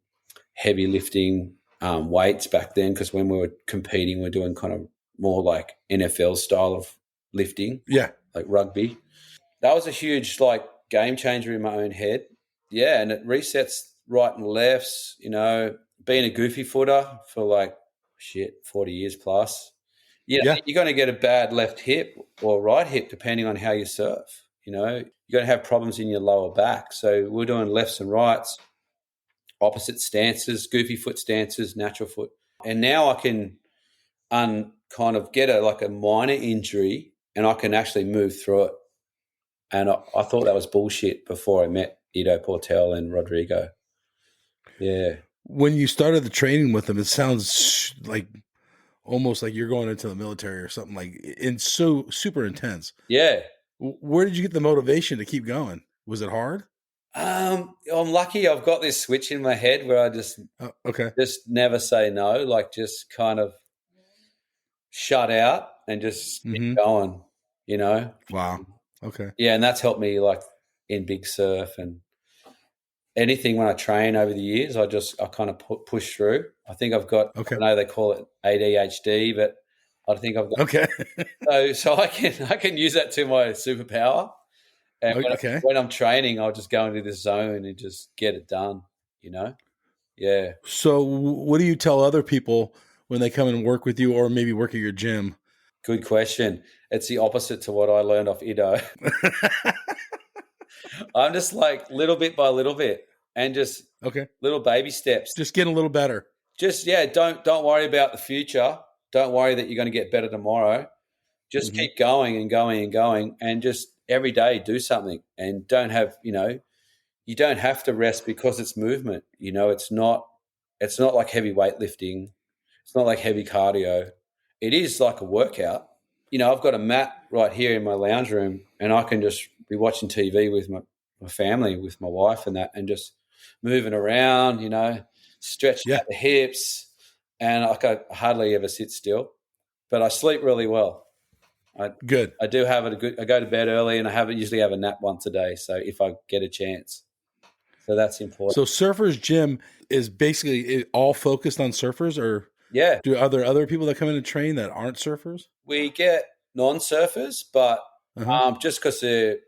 heavy lifting, weights back then, because when we were competing, we're doing kind of more like NFL style of lifting. Yeah. Like rugby. That was a huge, game changer in my own head. Yeah, and it resets right and lefts, being a goofy footer for 40 years plus. You're going to get a bad left hip or right hip depending on how you surf. You're going to have problems in your lower back. So we're doing lefts and rights, opposite stances, goofy foot stances, natural foot. And now I can kind of get a minor injury and I can actually move through it. And I thought that was bullshit before I met Ido Portel and Rodrigo. Yeah. When you started the training with them, it sounds like almost like you're going into the military or something, it's so super intense. Yeah. Where did you get the motivation to keep going? Was it hard? I'm lucky I've got this switch in my head where I just never say no, just kind of shut out and just keep going, Wow. Okay. Yeah, and that's helped me in big surf and anything when I train over the years. I kind of push through. I think I've got. I know they call it ADHD, but I think I've got. So I can use that to my superpower. And when I'm training, I'll just go into this zone and just get it done. Yeah. So what do you tell other people when they come and work with you, or maybe work at your gym? Good question. It's the opposite to what I learned off Ido. I'm just little bit by little bit and just little baby steps. Just getting a little better. Just, don't worry about the future. Don't worry that you're going to get better tomorrow. Just keep going and going and going and just every day do something and don't have, you don't have to rest because it's movement. It's not like heavy weightlifting. It's not like heavy cardio. It is like a workout, I've got a mat right here in my lounge room, and I can just be watching TV with my family, with my wife and that, and just moving around, stretching Yeah. out the hips, and I hardly ever sit still, but I sleep really well. Good. I do have I go to bed early, and I usually have a nap once a day, so if I get a chance. So that's important. So Surfers Gym is basically all focused on surfers, or Yeah. are there other people that come in and train that aren't surfers? We get non-surfers, but just because they're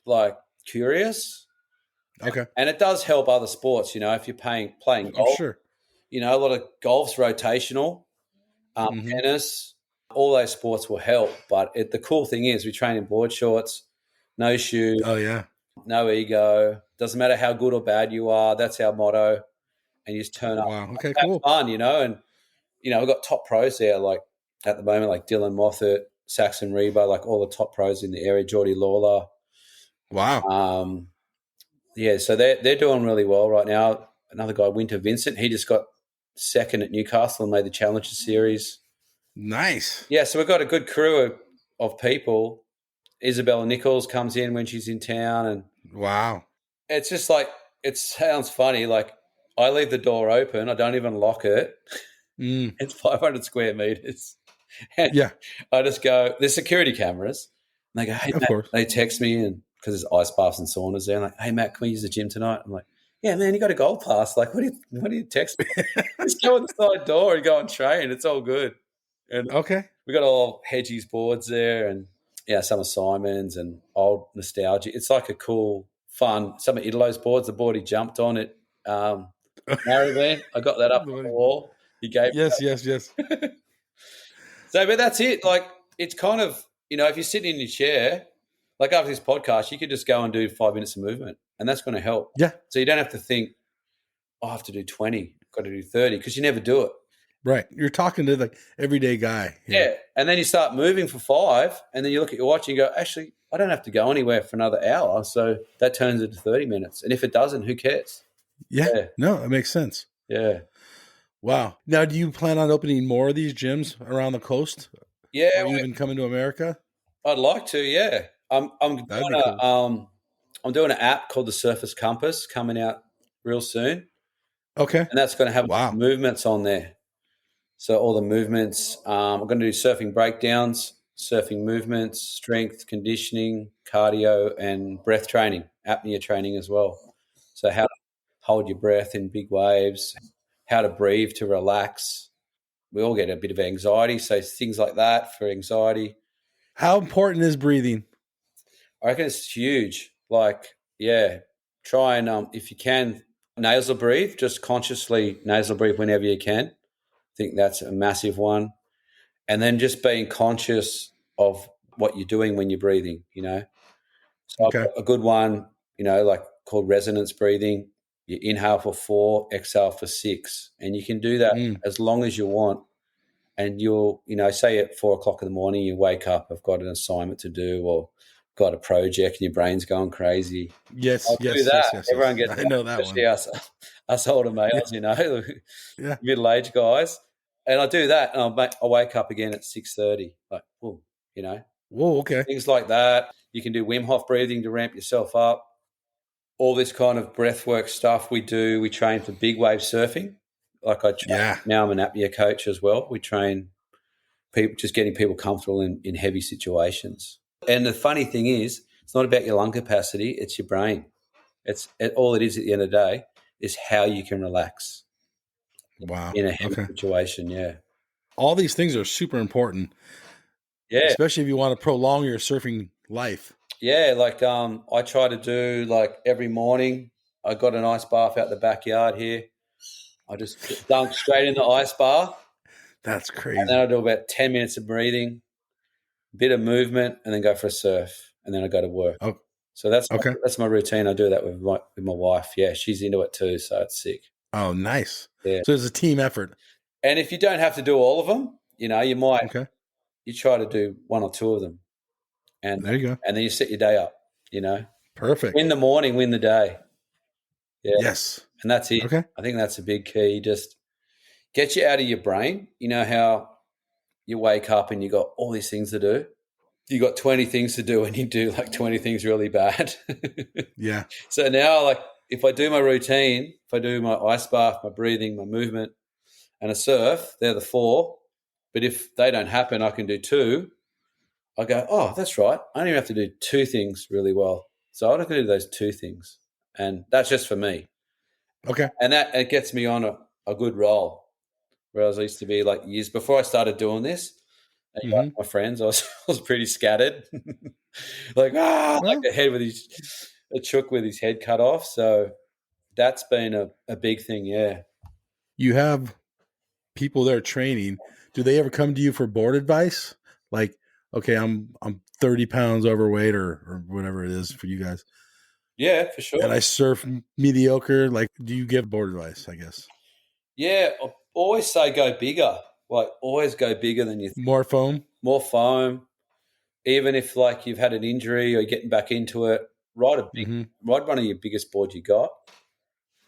like curious. Okay. And it does help other sports, if you're playing I'm golf. sure. A lot of golf's rotational, tennis, all those sports will help. But the cool thing is we train in board shorts, no shoes, Oh, yeah. no ego. Doesn't matter how good or bad you are. That's our motto. And you just turn up. Wow. Okay, Have cool. fun, and, we've got top pros there, like at the moment, like Dylan Moffat, Saxon Reba, like all the top pros in the area, Geordie Lawler. Wow. Yeah, so they're doing really well right now. Another guy, Winter Vincent, he just got second at Newcastle and made the Challenger Series. Nice. Yeah, so we've got a good crew of people. Isabella Nichols comes in when she's in town, and Wow. it's just like, it sounds funny. Like, I leave the door open. I don't even lock it. It's 500 square meters. And Yeah. I just go, there's security cameras. And they go, hey, Of Matt, course. they text me, and because there's ice baths and saunas there. I'm like, hey, Matt, can we use the gym tonight? I'm like, yeah, man, you got a gold pass. Like, what do you text me? Just go in the side door and go and train. It's all good. And Okay. we got all Hedgie's boards there, and some of Simon's and old nostalgia. It's like a cool, fun. Some of Italo's boards, the board he jumped on it. Maravan, I got that up on the wall. He gave Yes. So, but that's it. Like, it's kind of, if you're sitting in your chair, like after this podcast, you could just go and do 5 minutes of movement, and that's going to help. Yeah. So you don't have to think, I have to do 20, got to do 30, because you never do it. Right. You're talking to like everyday guy. Yeah. And then you start moving for 5, and then you look at your watch and you go, actually, I don't have to go anywhere for another hour. So that turns into 30 minutes. And if it doesn't, who cares? Yeah. No, that makes sense. Yeah. Wow. Now, do you plan on opening more of these gyms around the coast? Yeah. Or even coming to America? I'd like to, yeah. I'm doing an app called the Surface Compass coming out real soon. Okay. And that's going to have movements on there. So all the movements, I'm going to do surfing breakdowns, surfing movements, strength, conditioning, cardio, and breath training, apnea training as well. So how to hold your breath in big waves, how to breathe to relax. We all get a bit of anxiety, so things like that for anxiety. How important is breathing? I reckon it's huge. Like, try and, if you can, nasal breathe, just consciously nasal breathe whenever you can. I think that's a massive one. And then just being conscious of what you're doing when you're breathing, So I've got a good one, like called resonance breathing. You inhale for 4, exhale for 6. And you can do that as long as you want. And you'll, say at 4 o'clock in the morning, you wake up, I've got an assignment to do, or got a project and your brain's going crazy. Yes, I'll do that. yes. Everyone gets I know that especially one. Us older males, middle-aged guys. And I do that, and I wake up again at 6:30. Like, Whoa, okay. Things like that. You can do Wim Hof breathing to ramp yourself up. All this kind of breath work stuff we do. We train for big wave surfing. Like now I'm an apnea coach as well. We train people, just getting people comfortable in heavy situations. And the funny thing is, it's not about your lung capacity, it's your brain. All it is at the end of the day is how you can relax. Wow. In a heavy situation, yeah. All these things are super important. Yeah. Especially if you want to prolong your surfing life. Yeah, like I try to do like every morning. I got an ice bath out the backyard here. I just dunk straight in the ice bath. That's crazy. And then I do about 10 minutes of breathing, a bit of movement, and then go for a surf. And then I go to work. Oh. So that's my routine. I do that with my wife. Yeah, she's into it too, so it's sick. Oh, nice. Yeah. So it's a team effort. And if you don't have to do all of them, you might you try to do 1 or 2 of them. And there you go. And then you set your day up, Perfect. Win the morning, win the day. Yeah. Yes. And that's it. Okay. I think that's a big key. Just get you out of your brain. You know how you wake up and you got all these things to do. You got 20 things to do and you do like 20 things really bad. Yeah. So now, like, if I do my routine, if I do my ice bath, my breathing, my movement, and a surf, they're the 4. But if they don't happen, I can do 2. I go, oh, that's right. I only have to do 2 things really well. So I don't have to do those 2 things. And that's just for me. Okay. And that it gets me on a good roll. Whereas I used to be like years before I started doing this, and like my friends, I was pretty scattered. like a head with a chook with his head cut off. So that's been a big thing, yeah. You have people that are training. Do they ever come to you for board advice? Like, okay, I'm 30 pounds overweight or whatever it is for you guys. Yeah, for sure. And I surf mediocre. Like, do you give board advice, I guess? Yeah, I always say go bigger. Like, always go bigger than you think. More foam? More foam. Even if, like, you've had an injury or you're getting back into it, ride one of your biggest boards you got,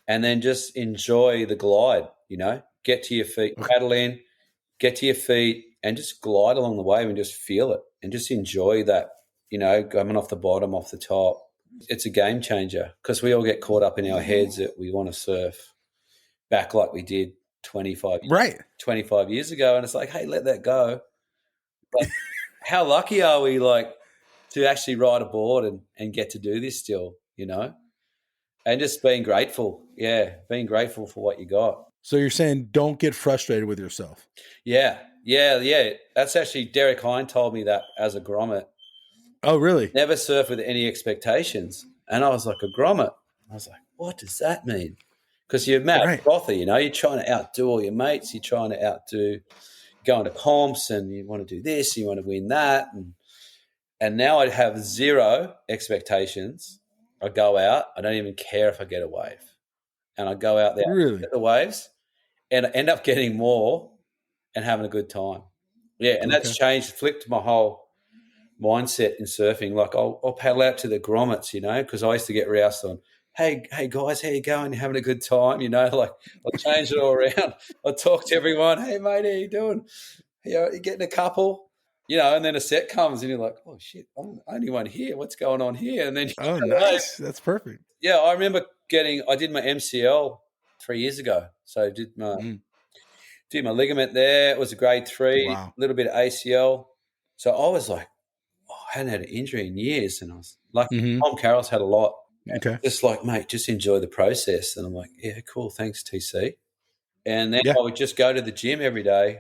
and then just enjoy the glide, Get to your feet, paddle in, get to your feet, and just glide along the wave and just feel it and just enjoy that, coming off the bottom, off the top. It's a game changer because we all get caught up in our heads that we want to surf back like we did 25 years ago. And it's like, hey, let that go. Like, how lucky are we, like, to actually ride a board and get to do this still, and just being grateful. Yeah, being grateful for what you got. So you're saying don't get frustrated with yourself. Yeah. That's actually Derek Hine told me that as a grommet. Oh, really? Never surf with any expectations. And I was like, a grommet? I was like, what does that mean? Because you're mad frother, you're trying to outdo all your mates. You're trying to outdo going to comps and you want to do this, you want to win that. And now I have 0 expectations. I go out. I don't even care if I get a wave. And I go out there, get the waves, and I end up getting more and having a good time. Yeah, and that's changed, flipped my whole mindset in surfing. Like, I'll paddle out to the grommets, because I used to get roused on, hey guys, how you going? You having a good time? Like, I'll change it all around. I'll talk to everyone. Hey, mate, how you doing? You getting a couple? And then a set comes and you're like, oh, shit, I'm the only one here. What's going on here? And then nice. That's perfect. Yeah, I remember I did my MCL 3 years ago. So I did my ligament there. It was a grade 3, a little bit of ACL. So I was like, I hadn't had an injury in years. And I was like, Tom Carroll's had a lot. Okay. Just like, mate, just enjoy the process. And I'm like, yeah, cool. Thanks, TC. And then I would just go to the gym every day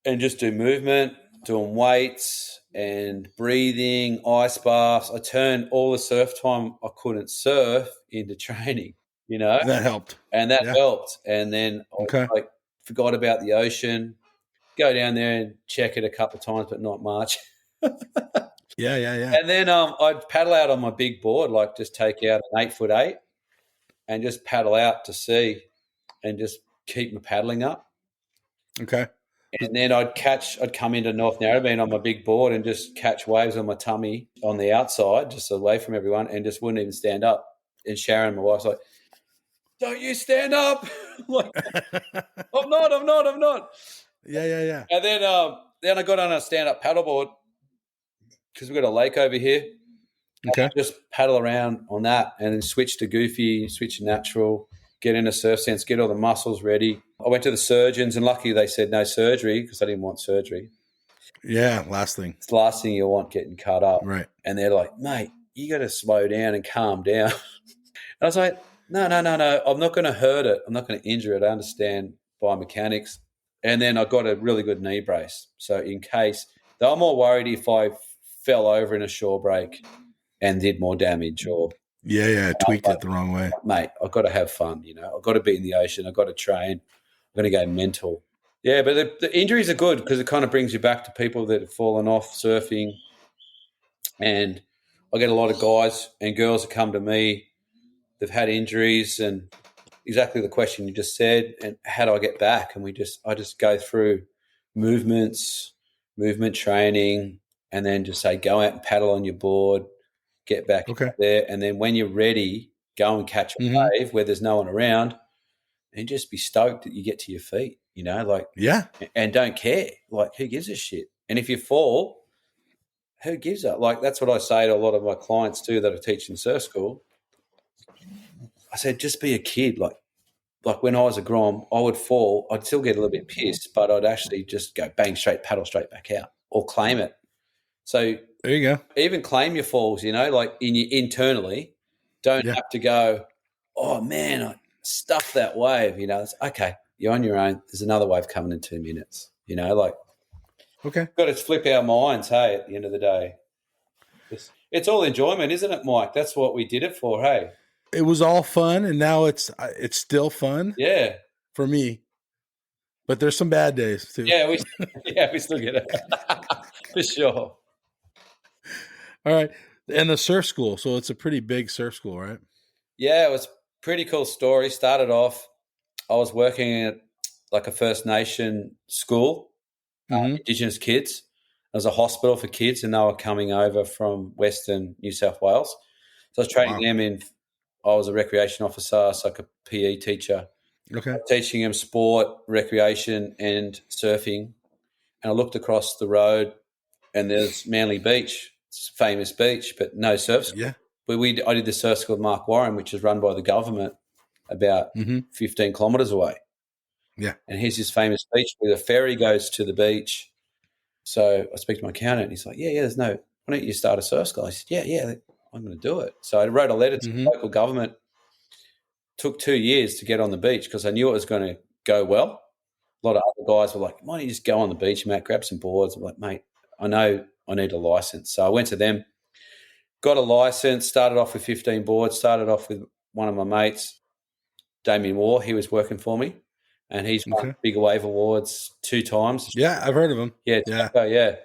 and just do movement, doing weights and breathing, ice baths. I turned all the surf time I couldn't surf into training, That helped. And that helped. And then I forgot about the ocean, go down there and check it a couple of times, but not much. Yeah. And then I'd paddle out on my big board, like just take out an 8'8" and just paddle out to sea and just keep my paddling up. Okay. And then I'd come into North Narrabeen on my big board and just catch waves on my tummy on the outside, just away from everyone, and just wouldn't even stand up. And Sharon, my wife's like, don't you stand up. I'm like, I'm not. Yeah. And then I got on a stand-up paddleboard because we've got a lake over here. Okay. Just paddle around on that and then switch to goofy, switch to natural, get in a surf sense, get all the muscles ready. I went to the surgeons and lucky they said no surgery because I didn't want surgery. Yeah, last thing. It's the last thing you want, getting cut up. Right. And they're like, mate, you got to slow down and calm down. And I was like, no. I'm not going to hurt it. I'm not going to injure it. I understand biomechanics. And then I got a really good knee brace. So in case, though I'm more worried if I fell over in a shore break and did more damage or tweaked it the wrong way. Mate, I've got to have fun, I've got to be in the ocean. I've got to train. I'm going to go mental. Yeah, but the injuries are good because it kind of brings you back to people that have fallen off surfing. And I get a lot of guys and girls that come to me, they've had injuries and exactly the question you just said, and how do I get back? And I just go through movement training, and then just say, go out and paddle on your board, get back there. And then when you're ready, go and catch a wave where there's no one around and just be stoked that you get to your feet. like, Yeah. and don't care. Like, who gives a shit? And if you fall, who gives a, like, that's what I say to a lot of my clients too that are teaching surf school. I said, just be a kid. Like when I was a grom, I would fall. I'd still get a little bit pissed, but I'd actually just go bang straight, paddle straight back out or claim it. So There you go. even claim your falls, like internally. Don't have to go, oh, man, I stuffed that wave. It's okay. You're on your own. There's another wave coming in 2 minutes. Like, Okay. got to flip our minds, hey, at the end of the day. It's all enjoyment, isn't it, Mike? That's what we did it for, hey? It was all fun, and now it's still fun. Yeah. For me. But there's some bad days too. Yeah, we still get it. For sure. All right. And the surf school. So it's a pretty big surf school, right? Yeah, it was a pretty cool story. Started off, I was working at like a First Nation school, Indigenous kids. There was a hospital for kids, and they were coming over from Western New South Wales. So I was training them in. I was a recreation officer, so like a PE teacher. Okay. Teaching them sport, recreation, and surfing. And I looked across the road, and there's Manly Beach. It's a famous beach, but no surf school. Yeah. But I did the surf school with Mark Warren, which is run by the government about 15 kilometres away. Yeah. And here's this famous beach where the ferry goes to the beach. So I speak to my accountant, and he's like, yeah, there's no, why don't you start a surf school? I said, yeah, I'm going to do it. So I wrote a letter to the local government. Took 2 years to get on the beach because I knew it was going to go well. A lot of other guys were like, why don't you just go on the beach, Matt, grab some boards? I'm like, mate, I know I need a license. So I went to them, got a license, started off with 15 boards, started off with one of my mates, Damien Waugh. He was working for me, and he's won Bigger Wave Awards 2 times. Yeah, I've heard of him. Yeah.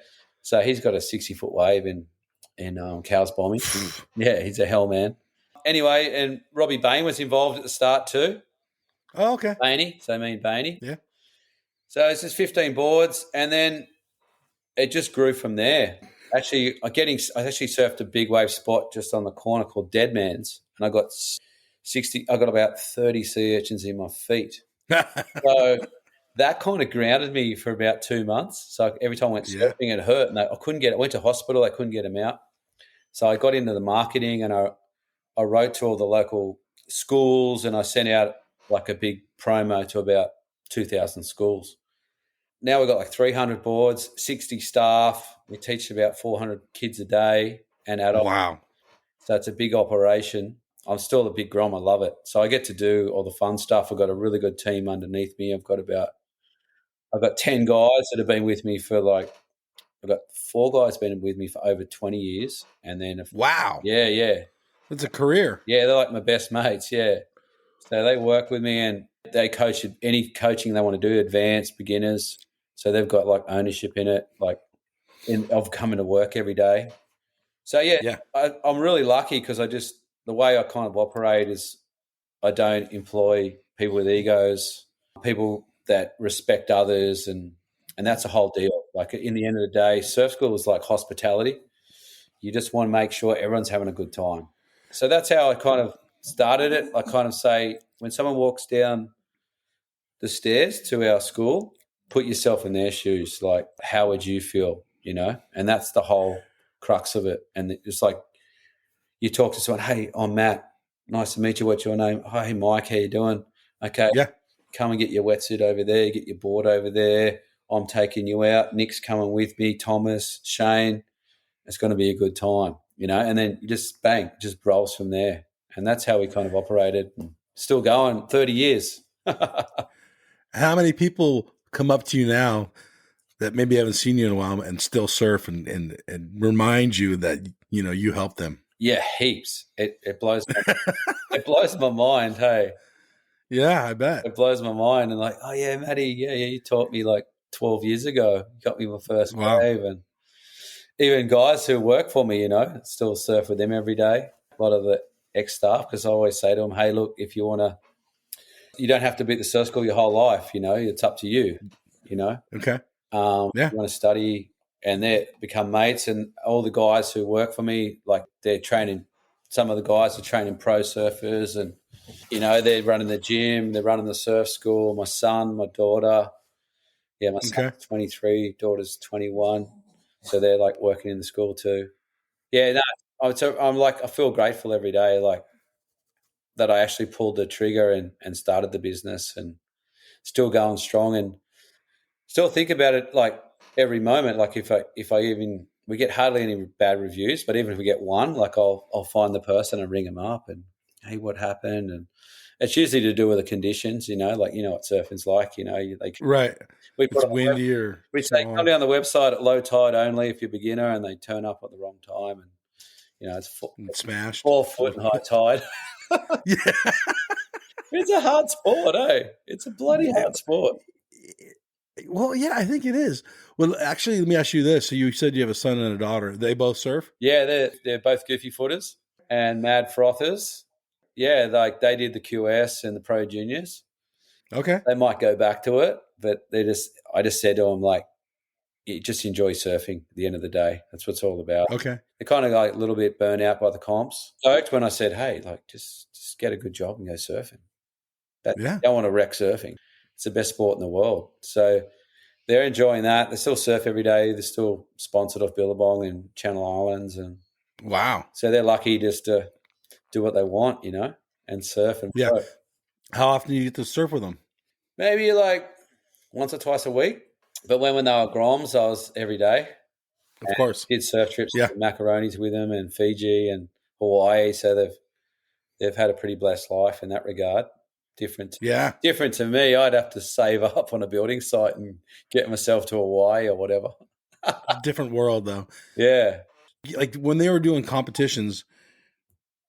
So he's got a 60-foot wave in Cowes Bombing. Yeah, he's a hell man. Anyway, and Robbie Bain was involved at the start too. Oh, okay. Bainey, so me and Bainey. Yeah. So it's just 15 boards, and then it just grew from there. Actually, I actually surfed a big wave spot just on the corner called Dead Man's, and I got about 30 sea urchins in my feet. So that kind of grounded me for about 2 months. So every time I went surfing, it hurt, and I couldn't get it. I went to hospital, I couldn't get them out. So I got into the marketing, and I wrote to all the local schools, and I sent out like a big promo to about 2,000 schools. Now we've got like 300 boards, 60 staff. We teach about 400 kids a day and adults. Wow. So it's a big operation. I'm still a big grom. I love it. So I get to do all the fun stuff. I've got a really good team underneath me. I've got 10 guys that have been with me for I've got 4 guys been with me for over 20 years. And then wow. Yeah. It's a career. Yeah, they're like my best mates, yeah. So they work with me, and they coach any coaching they want to do, advanced, beginners. So they've got like ownership in it, of coming to work every day. So, I'm really lucky because the way I kind of operate is I don't employ people with egos, people that respect others, and that's a whole deal. Like in the end of the day, surf school is like hospitality. You just want to make sure everyone's having a good time. So that's how I kind of started it. I kind of say when someone walks down the stairs to our school, put yourself in their shoes. Like, how would you feel, And that's the whole crux of it. And it's like you talk to someone, hey, I'm Matt. Nice to meet you. What's your name? Hey, Mike, how you doing? Okay. Yeah. Come and get your wetsuit over there. Get your board over there. I'm taking you out. Nick's coming with me. Thomas, Shane. It's going to be a good time, and then you just just rolls from there. And that's how we kind of operated. Still going 30 years. How many people come up to you now that maybe haven't seen you in a while and still surf and remind you that, you help them? Yeah, heaps. It blows it blows my mind, hey. Yeah, I bet. It blows my mind. And like, oh, yeah, Matty, yeah, you taught me like 12 years ago. You got me my first wave. And even guys who work for me, still surf with them every day. A lot of the ex-staff, because I always say to them, hey, look, if you want to, you don't have to be at the surf school your whole life, it's up to you, Okay. You want to study, and they become mates. And all the guys who work for me, like they're training, some of the guys are training pro surfers, and, they're running the gym, they're running the surf school. My son, my daughter, Yeah, my son's 23, daughter's 21. So they're like working in the school too. Yeah, no, I feel grateful every day, like that I actually pulled the trigger and started the business and still going strong and still think about it like every moment. Like we get hardly any bad reviews, but even if we get one, like I'll find the person and ring them up and, hey, what happened? And it's usually to do with the conditions, like, what surfing's like, Right. we It's put windy or we say small. come down the website at low tide only if you're a beginner, and they turn up at the wrong time, and it's Smashed 4 foot and high tide. Yeah. It's a hard sport, eh? It's a bloody hard sport. Well, yeah, I think it is. Well, actually, let me ask you this. So you said you have a son and a daughter. They both surf? Yeah, they're both goofy footers and mad frothers. Yeah, like they did the QS and the Pro Juniors. Okay. They might go back to it, but I just said to them, like, you just enjoy surfing at the end of the day. That's what it's all about. Okay. They're kind of like a little bit burnt out by the comps. Stoked when I said, hey, like just get a good job and go surfing. You don't want to wreck surfing. It's the best sport in the world. So they're enjoying that. They still surf every day. They're still sponsored off Billabong and Channel Islands. And wow. So they're lucky just to do what they want, and surf and float. How often do you get to surf with them? Maybe like once or twice a week. But when they were Groms, I was every day. Of course. Did surf trips to Macaronis with them and Fiji and Hawaii. So they've had a pretty blessed life in that regard. Different to me. I'd have to save up on a building site and get myself to Hawaii or whatever. Different world, though. Yeah. Like when they were doing competitions,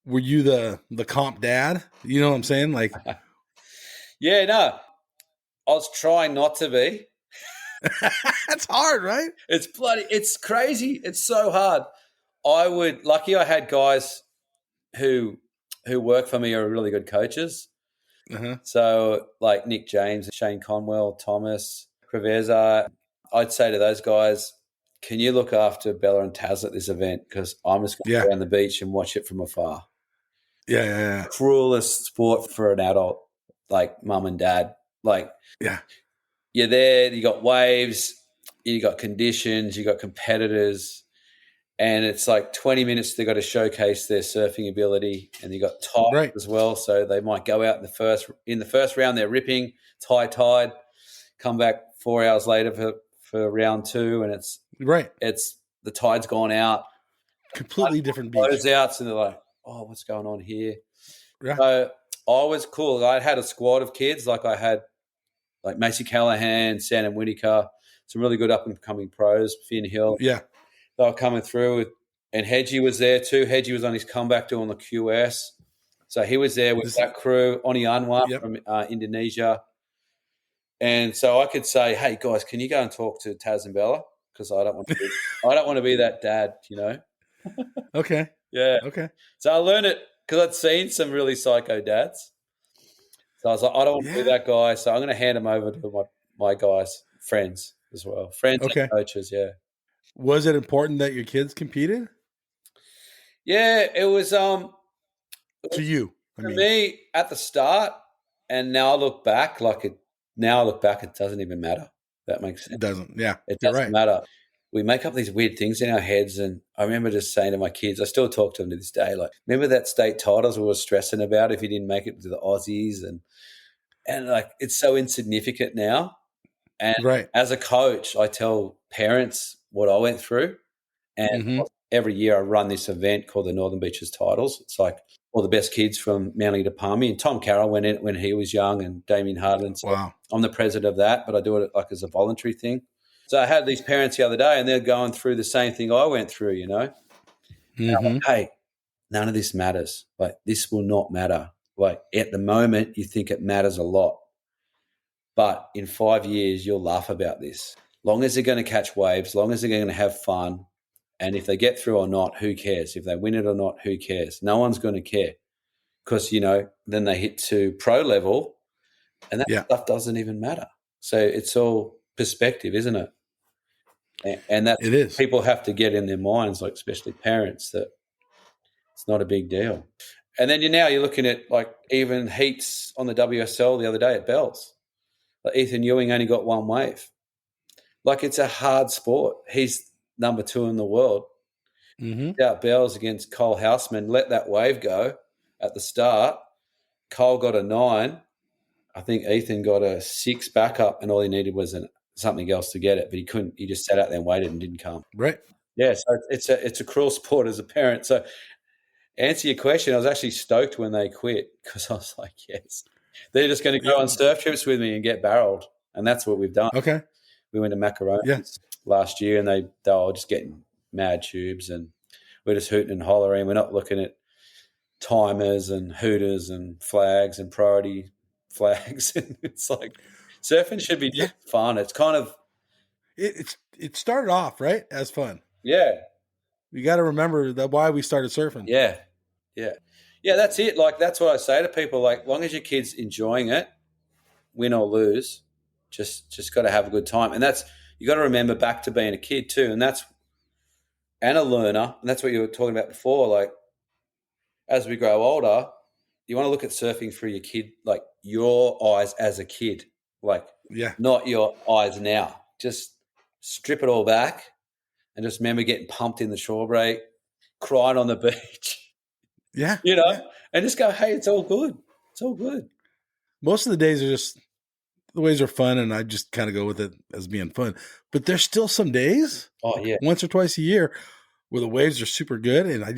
were you the comp dad? You know what I'm saying? Like, yeah, no. I was trying not to be. That's hard, right? It's crazy. It's so hard. I had guys who work for me are really good coaches. Uh-huh. So like Nick James, Shane Conwell, Thomas, Creveza, I'd say to those guys, can you look after Bella and Taz at this event? Because I'm just going to go on the beach and watch it from afar. Yeah. Cruelest sport for an adult, like mum and dad. Like, you're there, you got waves, you got conditions, you got competitors, and it's like 20 minutes they got to showcase their surfing ability, and you got tide as well. So they might go out in the first round, they're ripping, it's high tide, come back 4 hours later for round 2, and it's the tide's gone out. Completely different beach. Closeouts, and they're like, oh, what's going on here? Yeah. So I was cool. I had a squad of kids, like I had like Macy Callahan, Sandon Whitaker, some really good up-and-coming pros, Finn Hill. Yeah. They were coming through, and Hedgie was there too. Hedgie was on his comeback doing the QS. So he was there with that crew, Oni Anwar from Indonesia. And so I could say, hey, guys, can you go and talk to Taz and Bella? Because I don't want to be that dad, Okay. Yeah. Okay. So I learned it because I'd seen some really psycho dads. So I was like, I don't want to be that guy. So I'm going to hand him over to my guys, friends as well. Friends and coaches, yeah. Was it important that your kids competed? Yeah, it was to you. For me at the start, and now I look back, it doesn't even matter. That makes sense. It doesn't, yeah. It doesn't matter. We make up these weird things in our heads, and I remember just saying to my kids, I still talk to them to this day, like, remember that state titles we were stressing about if you didn't make it to the Aussies, and like it's so insignificant now. And as a coach, I tell parents what I went through, and every year I run this event called the Northern Beaches Titles. It's like all the best kids from Manly to Palmy, and Tom Carroll went in when he was young, and Damien Hardland. So I'm the president of that, but I do it like as a voluntary thing. So I had these parents the other day, and they're going through the same thing I went through, And I'm like, hey, none of this matters. Like, this will not matter. Like, at the moment, you think it matters a lot. But in 5 years, you'll laugh about this. Long as they're going to catch waves, long as they're going to have fun, and if they get through or not, who cares? If they win it or not, who cares? No one's going to care because, then they hit to pro level, and that stuff doesn't even matter. So it's all perspective, isn't it? And that it is. People have to get in their minds, like especially parents, that it's not a big deal. And then you're looking at like even heats on the WSL the other day at Bells. Like Ethan Ewing only got one wave. Like, it's a hard sport. He's number 2 in the world. Mm-hmm. Out bells against Cole Houseman, let that wave go at the start. Cole got a 9. I think Ethan got a 6 backup, and all he needed was something else to get it, but he couldn't. He just sat out there and waited and didn't come. Right. Yeah, so it's a cruel sport as a parent. So, answer your question, I was actually stoked when they quit because I was like, yes, they're just going to go on surf trips with me and get barreled, and that's what we've done. Okay. We went to Macaronis last year, and they were all just getting mad tubes, and we're just hooting and hollering. We're not looking at timers and hooters and flags and priority flags. And it's like surfing should be just fun. It's kind of it started off right as fun. Yeah. You got to remember that why we started surfing. Yeah. That's it. Like, that's what I say to people. Like, long as your kid's enjoying it, win or lose, just got to have a good time. And that's, you got to remember back to being a kid too. And a learner. And that's what you were talking about before. Like, as we grow older, you want to look at surfing through your kid, like your eyes as a kid, like not your eyes now. Just strip it all back and just remember getting pumped in the shore break, crying on the beach. Yeah. And just go, hey, it's all good. It's all good. Most of the days the waves are fun, and I just kind of go with it as being fun. But there's still some days, once or twice a year, where the waves are super good, and I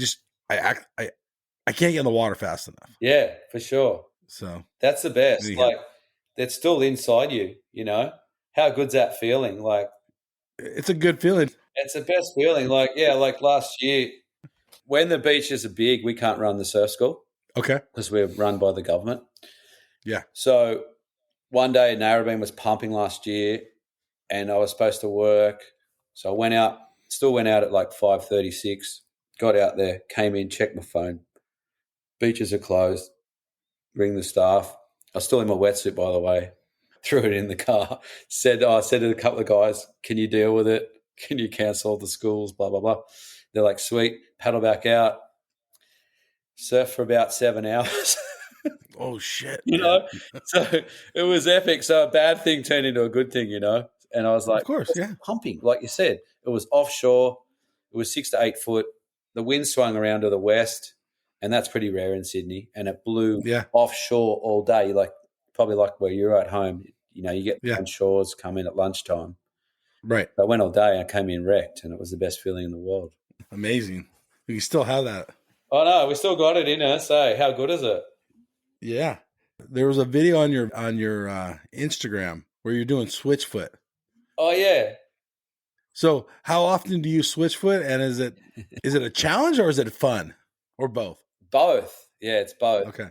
can't get in the water fast enough. Yeah, for sure. So that's the best. Like, that's still inside you, How good's that feeling? Like, it's a good feeling. It's the best feeling. Like, like last year, when the beaches are big, we can't run the surf school. Okay. Because we're run by the government. Yeah. So one day Narrabeen was pumping last year, and I was supposed to work. So I still went out at like 5:36, got out there, came in, checked my phone. Beaches are closed. Ring the staff. I was still in my wetsuit, by the way. Threw it in the car. I said to a couple of guys, can you deal with it? Can you cancel the schools? Blah, blah, blah. They're like, sweet. Paddle back out. Surf for about 7 hours. Oh, shit. So it was epic. So a bad thing turned into a good thing, And I was like, of course, pumping. Like you said, it was offshore. It was 6 to 8 foot. The wind swung around to the west, and that's pretty rare in Sydney. And it blew offshore all day, probably like where you're at home. You get the shores come in at lunchtime. Right. I went all day and I came in wrecked, and it was the best feeling in the world. Amazing. You still have that. Oh, no, we still got it in us. So how good is it? Yeah. There was a video on your Instagram where you're doing switchfoot. Oh, yeah. So how often do you switchfoot, and is it a challenge or is it fun, or both? Both. Yeah, it's both. Okay.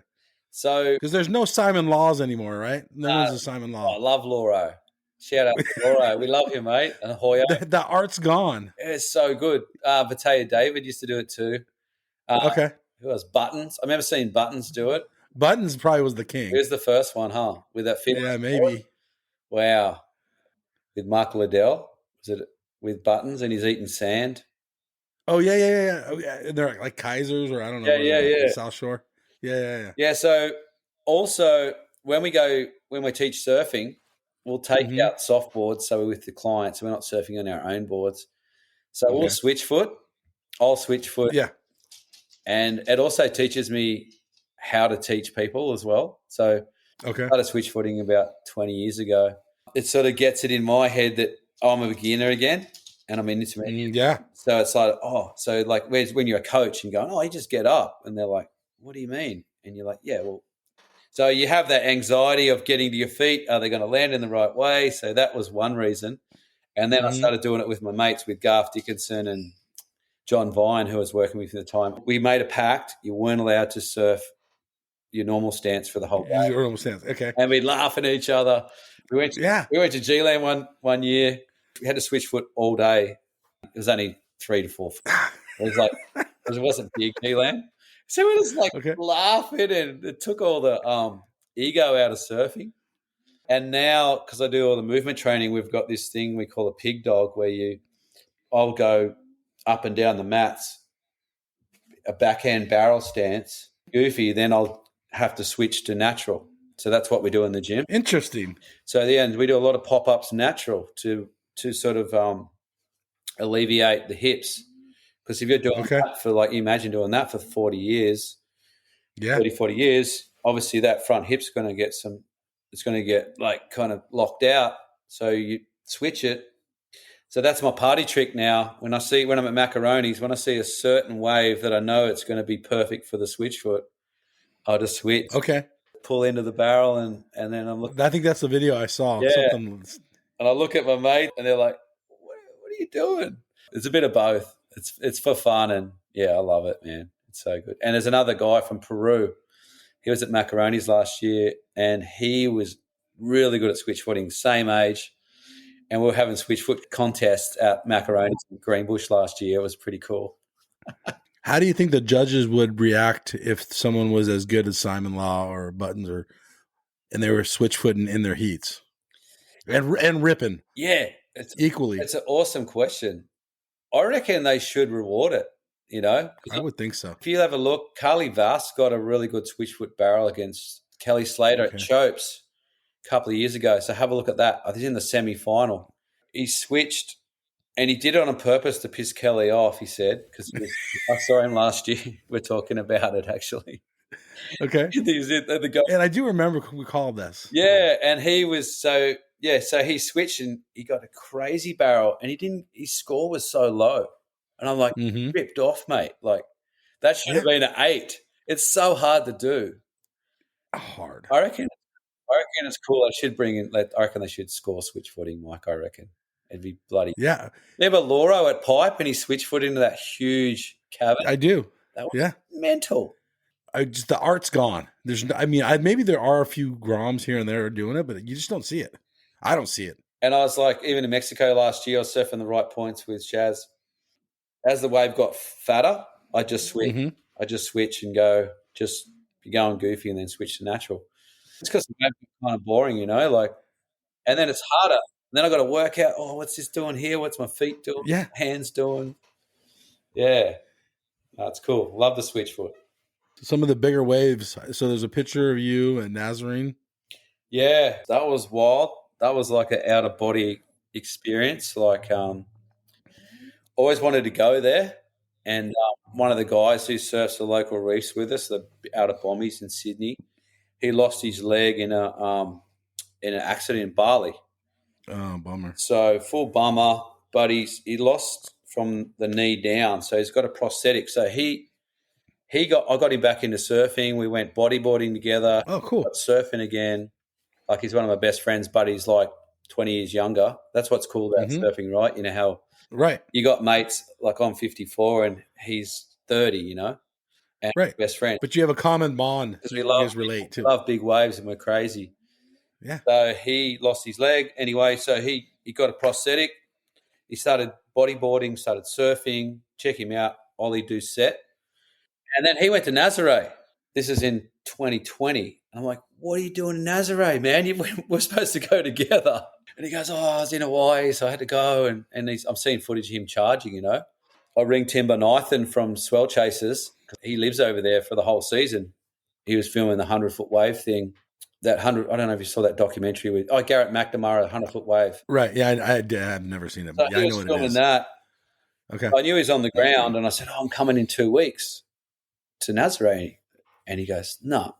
So because there's no Simon Laws anymore, right? No one's a Simon Law. I love Lauro. Shout out to Lauro. We love you, mate. And Hoya. The art's gone. It's so good. Batea David used to do it too. Okay. Who else? Buttons. I remember seeing Buttons do it. Buttons probably was the king. He was the first one, huh? With that fin. Yeah, maybe. Wow. With Mark Liddell. Was it with Buttons, and he's eating sand? Oh, yeah. Oh, yeah. They're like Kaisers, or I don't know. Yeah. South Shore. Yeah. Yeah, so also when we teach surfing, we'll take out softboards, so we're with the clients, so we're not surfing on our own boards. So we'll switch foot. I'll switch foot. Yeah. And it also teaches me how to teach people as well. So I started switch footing about 20 years ago. It sort of gets it in my head that I'm a beginner again and I'm an intermediate. Yeah. So it's like, when you're a coach and going, you just get up. And they're like, what do you mean? And you're like, yeah, well. So you have that anxiety of getting to your feet. Are they going to land in the right way? So that was one reason. And then I started doing it with my mates, with Garth Dickinson and John Vine, who I was working with at the time. We made a pact. You weren't allowed to surf your normal stance for the whole day. Your normal stance, okay. And we'd laugh at each other. We went to G-Land one year. We had to switch foot all day. It was only 3 to 4 foot. It wasn't big G-Land. So we just laughing, and it took all the ego out of surfing. And now, because I do all the movement training, we've got this thing we call a pig dog, where I'll go up and down the mats, a backhand barrel stance, goofy, then I'll have to switch to natural. So that's what we do in the gym. Interesting. So at the end, we do a lot of pop-ups natural to to sort of alleviate the hips. Because if you're doing that for, like, imagine doing that for 40 years, 40 years, obviously that front hip's going to get it's going to get like kind of locked out. So you switch it. So that's my party trick now. When I'm at Macaroni's, when I see a certain wave that I know it's going to be perfect for the switch foot, I'll just switch. Okay. Pull into the barrel and then I'm looking. I think that's the video I saw. Yeah. Something. And I look at my mate and they're like, what are you doing? It's a bit of both. It's for fun and, yeah, I love it, man. It's so good. And there's another guy from Peru. He was at Macaroni's last year and he was really good at switch footing, same age. And we were having switch foot contests at Macaroni's in Greenbush last year. It was pretty cool. How do you think the judges would react if someone was as good as Simon Law or Buttons and they were switch footing in their heats and ripping? Yeah. Equally. It's an awesome question. I reckon they should reward it, you know? I would think so. If you have a look, Carly Vass got a really good switch foot barrel against Kelly Slater at Chopes a couple of years ago. So have a look at that. I think in the semi-final. He switched and he did it on purpose to piss Kelly off, he said, because I saw him last year. We're talking about it, actually. Okay. The guy, and I do remember we called this. Yeah, and he was so he switched and he got a crazy barrel and his score was so low. And I'm like, ripped off, mate. Like, that should have been an 8. It's so hard to do. Hard. I reckon it's cool. I reckon they should score switch footing, Mike, I reckon. It'd be bloody. Yeah. Remember Lauro at Pipe and he switch foot into that huge cabin? I do. That was mental. The art's gone. Maybe there are a few Groms here and there doing it, but you just don't see it. I don't see it. And I was like, even in Mexico last year, I was surfing the right points with Shaz. As the wave got fatter, I just switch. I just switch and go, just be going goofy and then switch to natural. It's because the wave's kind of boring, you know, like, and then it's harder. And then I got to work out, what's this doing here? What's my feet doing? Yeah. Hands doing? Yeah. That's cool. Love the switch foot. Some of the bigger waves. So there's a picture of you and Nazarene. Yeah, that was wild. That was like an out of body experience. Like, always wanted to go there. And one of the guys who surfs the local reefs with us, the Outer Bombies in Sydney, he lost his leg in an accident in Bali. Oh, bummer. So full bummer, but he lost from the knee down. So he's got a prosthetic. So I got him back into surfing. We went bodyboarding together. Oh, cool. Got surfing again. Like, he's one of my best friends, but he's like 20 years younger. That's what's cool about surfing, right? You know how you got mates, like I'm 54 and he's 30, you know, and best friend. But you have a common bond. Because we love big waves and we're crazy. Yeah. So he lost his leg anyway. So he got a prosthetic. He started bodyboarding, started surfing. Check him out. Ollie do set. And then he went to Nazare. This is in 2020. And I'm like, what are you doing in Nazare, man? We're supposed to go together. And he goes, I was in Hawaii, so I had to go. And I'm seeing footage of him charging, you know. I ring Timber Nathan from Swell Chasers. He lives over there for the whole season. He was filming the 100-foot wave thing. I don't know if you saw that documentary with Garrett McNamara, 100-foot wave. Right. Yeah, I've never seen it. But so I know what it is. That. Okay. I knew he was on the ground, and I said, I'm coming in 2 weeks to Nazare. And he goes, no,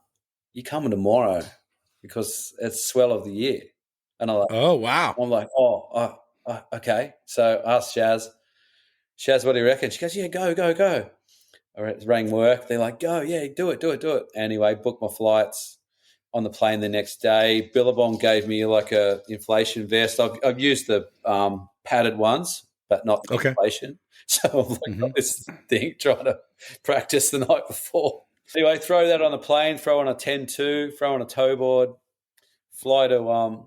you're coming tomorrow because it's swell of the year. And I'm like, oh, wow. I'm like, okay. So I asked Shaz, what do you reckon? She goes, yeah, go. I rang work. They're like, go, yeah, do it. Anyway, booked my flights on the plane the next day. Billabong gave me like a inflation vest. I've used the padded ones, but not the inflation. So I'm like, got this thing, trying to practice the night before. Anyway, throw that on the plane, throw on a 10-2, throw on a tow board, fly to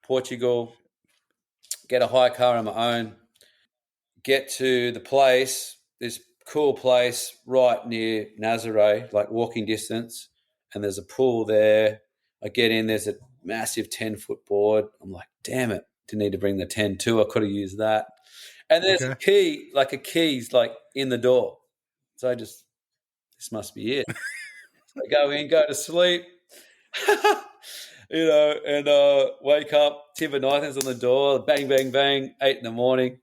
Portugal, get a hire car on my own, get to the place, this cool place right near Nazare, like walking distance, and there's a pool there. I get in, there's a massive 10-foot board. I'm like, damn it, didn't need to bring the 10-2. I could have used that. And there's a key's like in the door. So this must be it. So I go in, go to sleep. and wake up, Timber Nathan's on the door, bang, bang, bang, 8 a.m.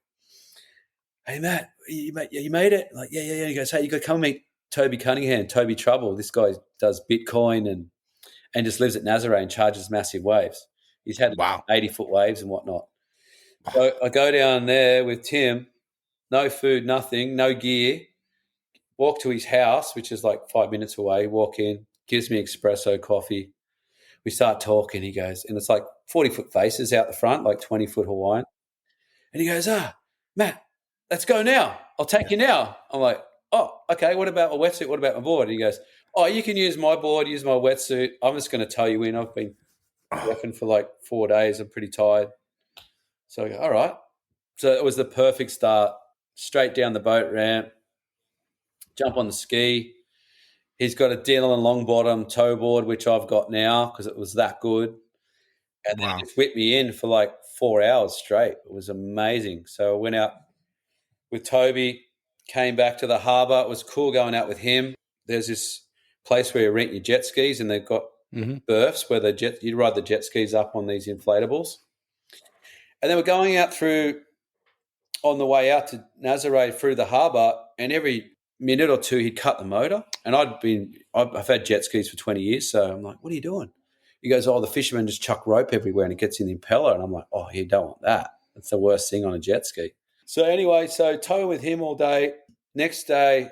Hey, Matt, you made it? I'm like, yeah. He goes, hey, you got to come meet Toby Cunningham, Toby Trouble. This guy does Bitcoin and just lives at Nazaré and charges massive waves. He's had 80-foot waves and whatnot. So I go down there with Tim, no food, nothing, no gear, walk to his house, which is like 5 minutes away, walk in, gives me espresso coffee. We start talking, he goes, and it's like 40-foot faces out the front, like 20-foot Hawaiian. And he goes, Matt, let's go now. I'll take you now. I'm like, oh, okay, what about my wetsuit? What about my board? And he goes, oh, you can use my board, use my wetsuit. I'm just going to tow you in. I've been working for like 4 days. I'm pretty tired. So I go, all right. So it was the perfect start. Straight down the boat ramp, jump on the ski. He's got a Dillon long bottom tow board, which I've got now because it was that good. And then he just whipped me in for like 4 hours straight. It was amazing. So I went out with Toby, came back to the harbour. It was cool going out with him. There's this place where you rent your jet skis and they've got berths where you ride the jet skis up on these inflatables. And then we're going out on the way out to Nazaré through the harbour, and every minute or two he'd cut the motor. And I've had jet skis for 20 years, so I'm like, what are you doing? He goes, oh, the fishermen just chuck rope everywhere and it gets in the impeller. And I'm like, oh, you don't want that. That's the worst thing on a jet ski. So anyway, tow with him all day. Next day,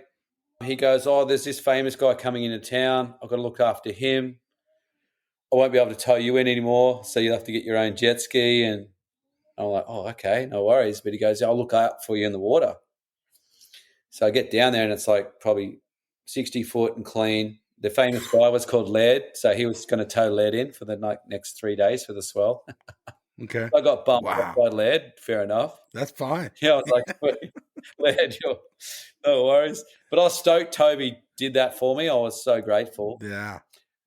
he goes, oh, there's this famous guy coming into town. I've got to look after him. I won't be able to tow you in anymore, so you'll have to get your own jet ski. And I'm like, oh, okay, no worries. But he goes, I'll look out for you in the water. So I get down there and it's like probably 60 foot and clean. The famous guy was called Laird, so he was going to tow Laird in for the next 3 days for the swell. Okay. I got bumped up by Laird, fair enough. That's fine. Yeah, I was like, Laird, no worries. But I was stoked Toby did that for me. I was so grateful. Yeah.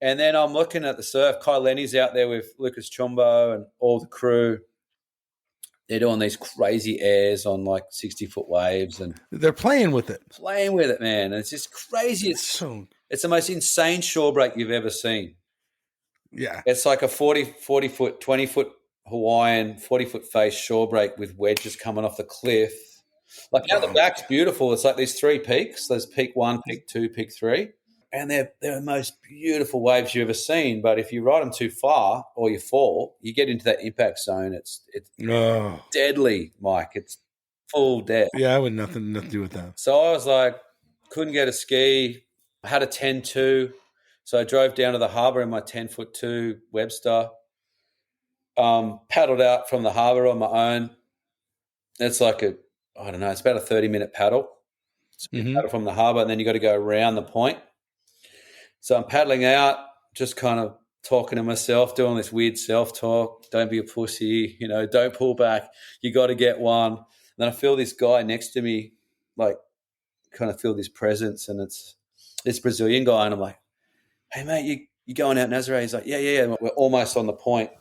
And then I'm looking at the surf. Kai Lenny's out there with Lucas Chumbo and all the crew. They're doing these crazy airs on like 60-foot waves. And they're playing with it. Man. And it's just crazy. It's the most insane shore break you've ever seen. Yeah. It's like a 40-foot, 20-foot Hawaiian, 40-foot face shore break with wedges coming off the cliff. Like out the back's beautiful. It's like these 3 peaks. There's peak 1, peak 2, peak 3. And they're the most beautiful waves you've ever seen. But if you ride them too far or you fall, you get into that impact zone. It's deadly, Mike. It's full death. Yeah, I would nothing to do with that. So I was like, couldn't get a ski. I had a 10.2. So I drove down to the harbour in my 10-foot 2 Webster, paddled out from the harbour on my own. It's like it's about a 30-minute paddle. So you paddle from the harbour and then you got to go around the point. So I'm paddling out, just kind of talking to myself, doing this weird self-talk. Don't be a pussy, don't pull back. You got to get one. And then I feel this guy next to me, like kind of feel this presence, and it's this Brazilian guy. And I'm like, hey, mate, you going out Nazaré? He's like, yeah. We're almost on the point.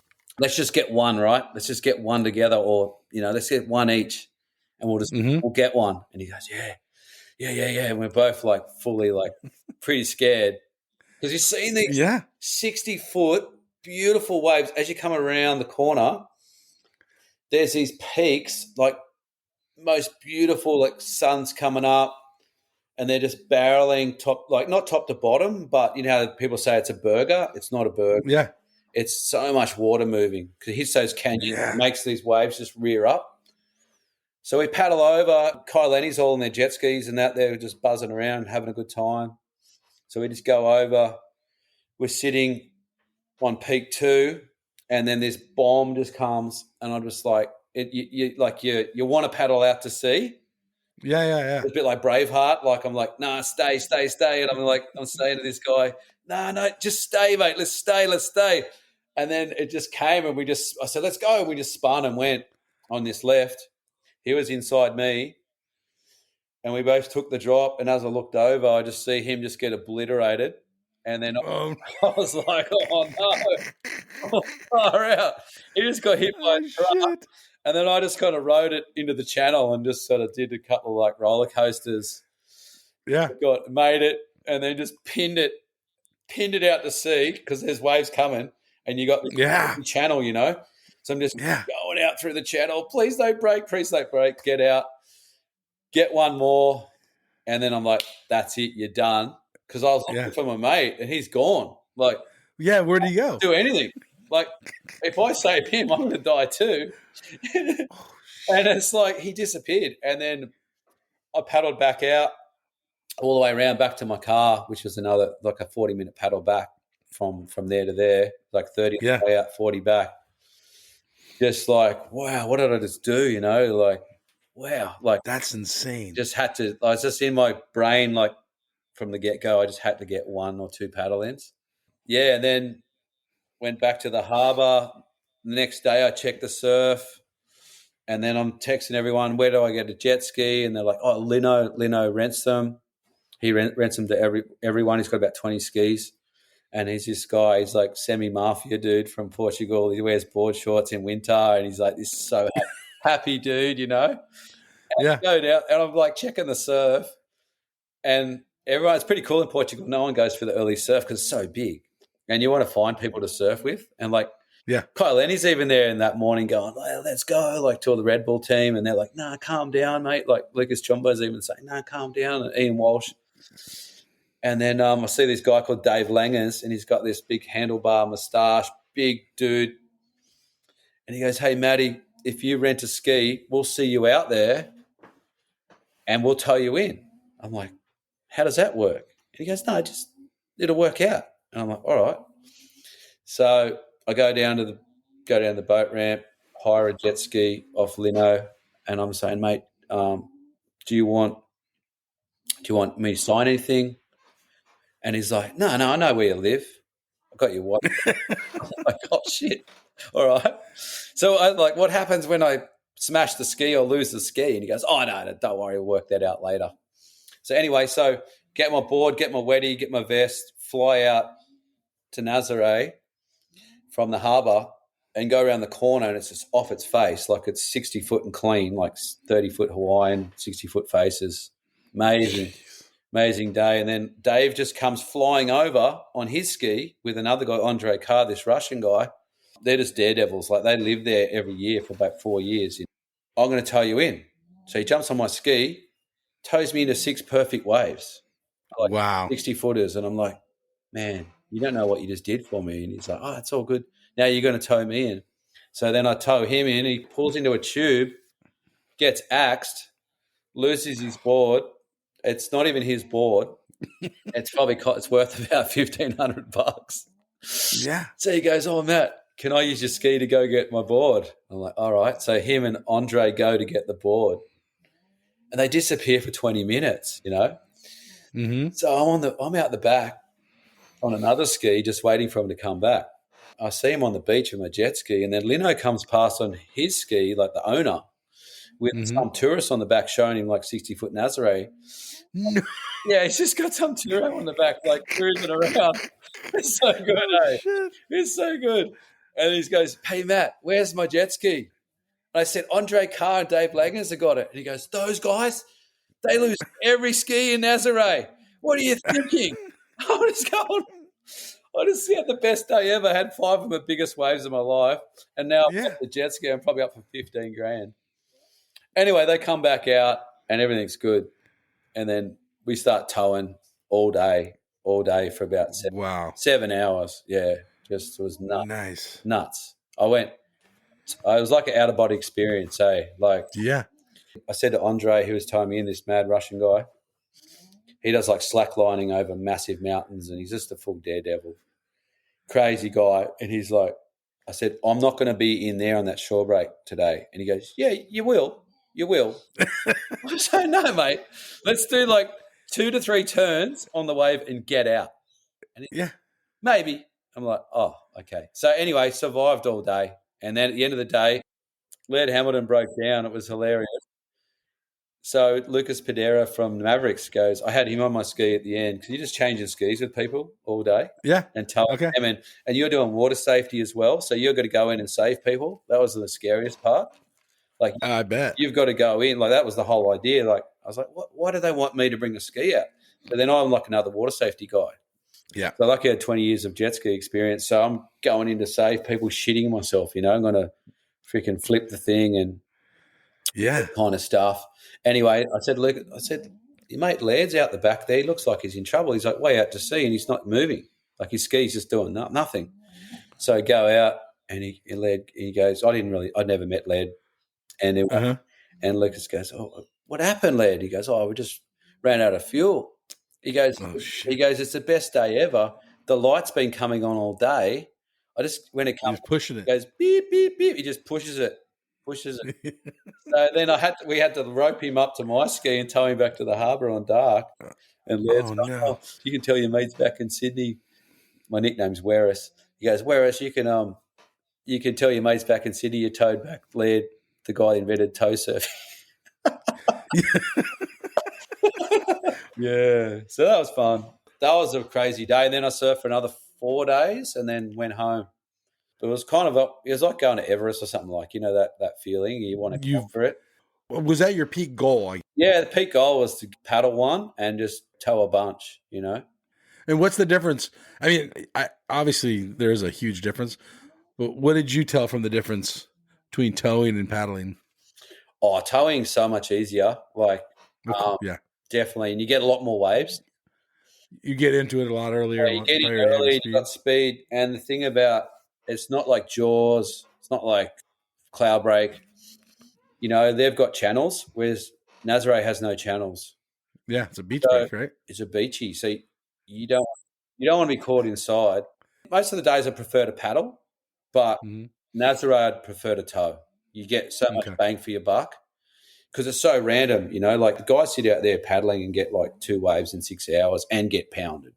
Let's just get one, right? Let's just get one together, or, let's get one each and we'll get one. And he goes, yeah. And we're both like fully like pretty scared. Because you've seen these 60-foot beautiful waves as you come around the corner. There's these peaks, like most beautiful, like sun's coming up, and they're just barreling not top to bottom, but you know how people say it's a burger? It's not a burger. Yeah. It's so much water moving because it hits those canyons, it makes these waves just rear up. So we paddle over. Kai Lenny's all in their jet skis and that. They're just buzzing around, having a good time. So we just go over. We're sitting on peak 2, and then this bomb just comes, and I'm just like, you want to paddle out to sea. Yeah. It's a bit like Braveheart. Like I'm like, nah, stay. And I'm saying to this guy, no, just stay, mate. Let's stay. And then it just came, and I said, let's go. And we just spun and went on this left. He was inside me. And we both took the drop, and as I looked over, I just see him just get obliterated. And then I was like, oh, no. Far out. He just got hit by a truck. And then I just kind of rode it into the channel and just sort of did a couple of like roller coasters. Yeah. Made it, and then just pinned it out to sea because there's waves coming. and you got the Yeah. channel, you know. So I'm just Yeah. going out through the channel. Please don't break. Please don't break. Get out. Get one more. And then I'm like, that's it. You're done. Because I was looking Yeah. for my mate and he's gone. Like, Yeah. Where'd he go? do anything. Like, if I save him, I'm going to die too. And it's like he disappeared. And then I paddled back out all the way around back to my car, which was another like a 40-minute paddle back from there to there, like 30 Yeah. way out, 40 back. Just like, wow, what did I just do? You know, like, wow, like That's insane. just had to. I was just in my brain, like from the get go, I just had to get 1 or 2 paddle ins. Yeah, and then went back to the harbour. The next day, I checked the surf. And then I'm texting everyone, where do I get a jet ski? And they're like, oh, Lino rents them. He rents them to everyone. He's got about 20 skis. And he's this guy, he's like semi-mafia dude from Portugal. He wears board shorts in winter. And he's like this so happy dude, you know. And I go down, and I'm like checking the surf. And everyone, it's pretty cool in Portugal. No one goes for the early surf because it's so big. And you want to find people to surf with. And like, Yeah. Kyle Lenny's even there in that morning going, oh, let's go, like to all the Red Bull team. And they're like, nah, calm down, mate. Like Lucas Chumbo's even saying, nah, calm down. And Ian Walsh. And then I see this guy called Dave Langers, and he's got this big handlebar moustache, big dude. And he goes, hey, Matty, if you rent a ski, we'll see you out there and we'll tow you in. I'm like, how does that work? And he goes, no, just it'll work out. And I'm like, all right. So I go down the boat ramp, hire a jet ski off Lino, and I'm saying, mate, do you want me to sign anything? And he's like, no, I know where you live. I've got your wife. I'm like, oh shit. All right. So I like, what happens when I smash the ski or lose the ski? And he goes, oh no, don't worry, we'll work that out later. So anyway, so get my board, get my weddy, get my vest, fly out to Nazaré from the harbour and go around the corner, and it's just off its face, like it's 60 foot and clean, like 30 foot Hawaiian, 60 foot faces. Amazing day. And then Dave just comes flying over on his ski with another guy, Andre Carr, this Russian guy. They're just daredevils. Like they live there every year for about 4 years. I'm going to tow you in. So he jumps on my ski, tows me into 6 perfect waves. Like wow. 60 footers. And I'm like, man, you don't know what you just did for me. And he's like, oh, it's all good. Now you're going to tow me in. So then I tow him in. He pulls into a tube, gets axed, loses his board. It's not even his board. It's worth about $1,500. Yeah. So he goes, oh, Matt, can I use your ski to go get my board? I'm like, all right. So him and Andre go to get the board. And they disappear for 20 minutes, you know. Mm-hmm. So I'm out the back on another ski just waiting for him to come back. I see him on the beach with my jet ski, and then Lino comes past on his ski, like the owner, with some tourists on the back showing him like 60-foot Nazaré. No. Yeah, he's just got some tourist on the back, like cruising around. It's so good, eh? Shit. It's so good. And he goes, hey, Matt, where's my jet ski? And I said, Andre Carr and Dave Langers have got it. And he goes, those guys, they lose every ski in Nazaré. What are you thinking? I just had the best day ever. Had 5 of the biggest waves of my life. And now I've got the jet ski. I'm probably up for 15 grand. Anyway, they come back out and everything's good. And then we start towing all day for about 7 hours. Yeah, just was nuts. Nice. Nuts. It was like an out-of-body experience, eh? Like, yeah. I said to Andre, who was towing me in, this mad Russian guy, he does like slacklining over massive mountains and he's just a full daredevil. Crazy guy. And he's like, I said, I'm not going to be in there on that shore break today. And he goes, yeah, you will. You will. I said, no, mate. Let's do like 2 to 3 turns on the wave and get out. And maybe. I'm like, oh, okay. So anyway, survived all day. And then at the end of the day, Laird Hamilton broke down. It was hilarious. So Lucas Pedera from Mavericks goes, I had him on my ski at the end because you just changing skis with people all day. Yeah. And tell them. And you're doing water safety as well. So you've got to go in and save people. That was the scariest part. Like, I bet. You've got to go in. Like, that was the whole idea. Like, I was like, why do they want me to bring a ski out? But then I'm like another water safety guy. Yeah. So lucky I had 20 years of jet ski experience. So I'm going in to save people shitting myself, you know. I'm going to freaking flip the thing and Yeah. kind of stuff. Anyway, I said, look, your mate Laird's out the back there. He looks like he's in trouble. He's like way out to sea and he's not moving. Like his ski's just doing nothing. So I go out and he goes, I'd never met Laird. And Uh-huh. and Lucas goes, oh, what happened, Laird? He goes, oh, we just ran out of fuel. He goes, Oh, shit. it's the best day ever. The light's been coming on all day. When it He comes, was pushing it it. goes beep, beep, beep. He just pushes it. So then we had to rope him up to my ski and tow him back to the harbour on dark. And Laird's Oh, no. you can tell your mates back in Sydney. My nickname's Werris. He goes, Werris, you can tell your mates back in Sydney you towed back Laird, the guy that invented tow surfing. Yeah. So that was fun. That was a crazy day. And then I surfed for another 4 days and then went home. It was it was like going to Everest or something, like, you know, that feeling. You want to go for it. Was that your peak goal? Yeah, the peak goal was to paddle one and just tow a bunch, you know. And what's the difference? I mean, obviously there is a huge difference, but what did you tell from the difference between towing and paddling? Oh, towing's so much easier. Like, Yeah, definitely. And you get a lot more waves. you get into it a lot earlier. You get in early, you got speed. And the thing about it's not like Jaws, it's not like Cloud Break. You know, they've got channels, whereas Nazare has no channels. Yeah, it's a beach break, right? It's a beachy. So you don't want to be caught inside. Most of the days I prefer to paddle, but Nazare I'd prefer to tow. You get so much bang for your buck because it's so random, you know, like the guys sit out there paddling and get like 2 waves in 6 hours and get pounded.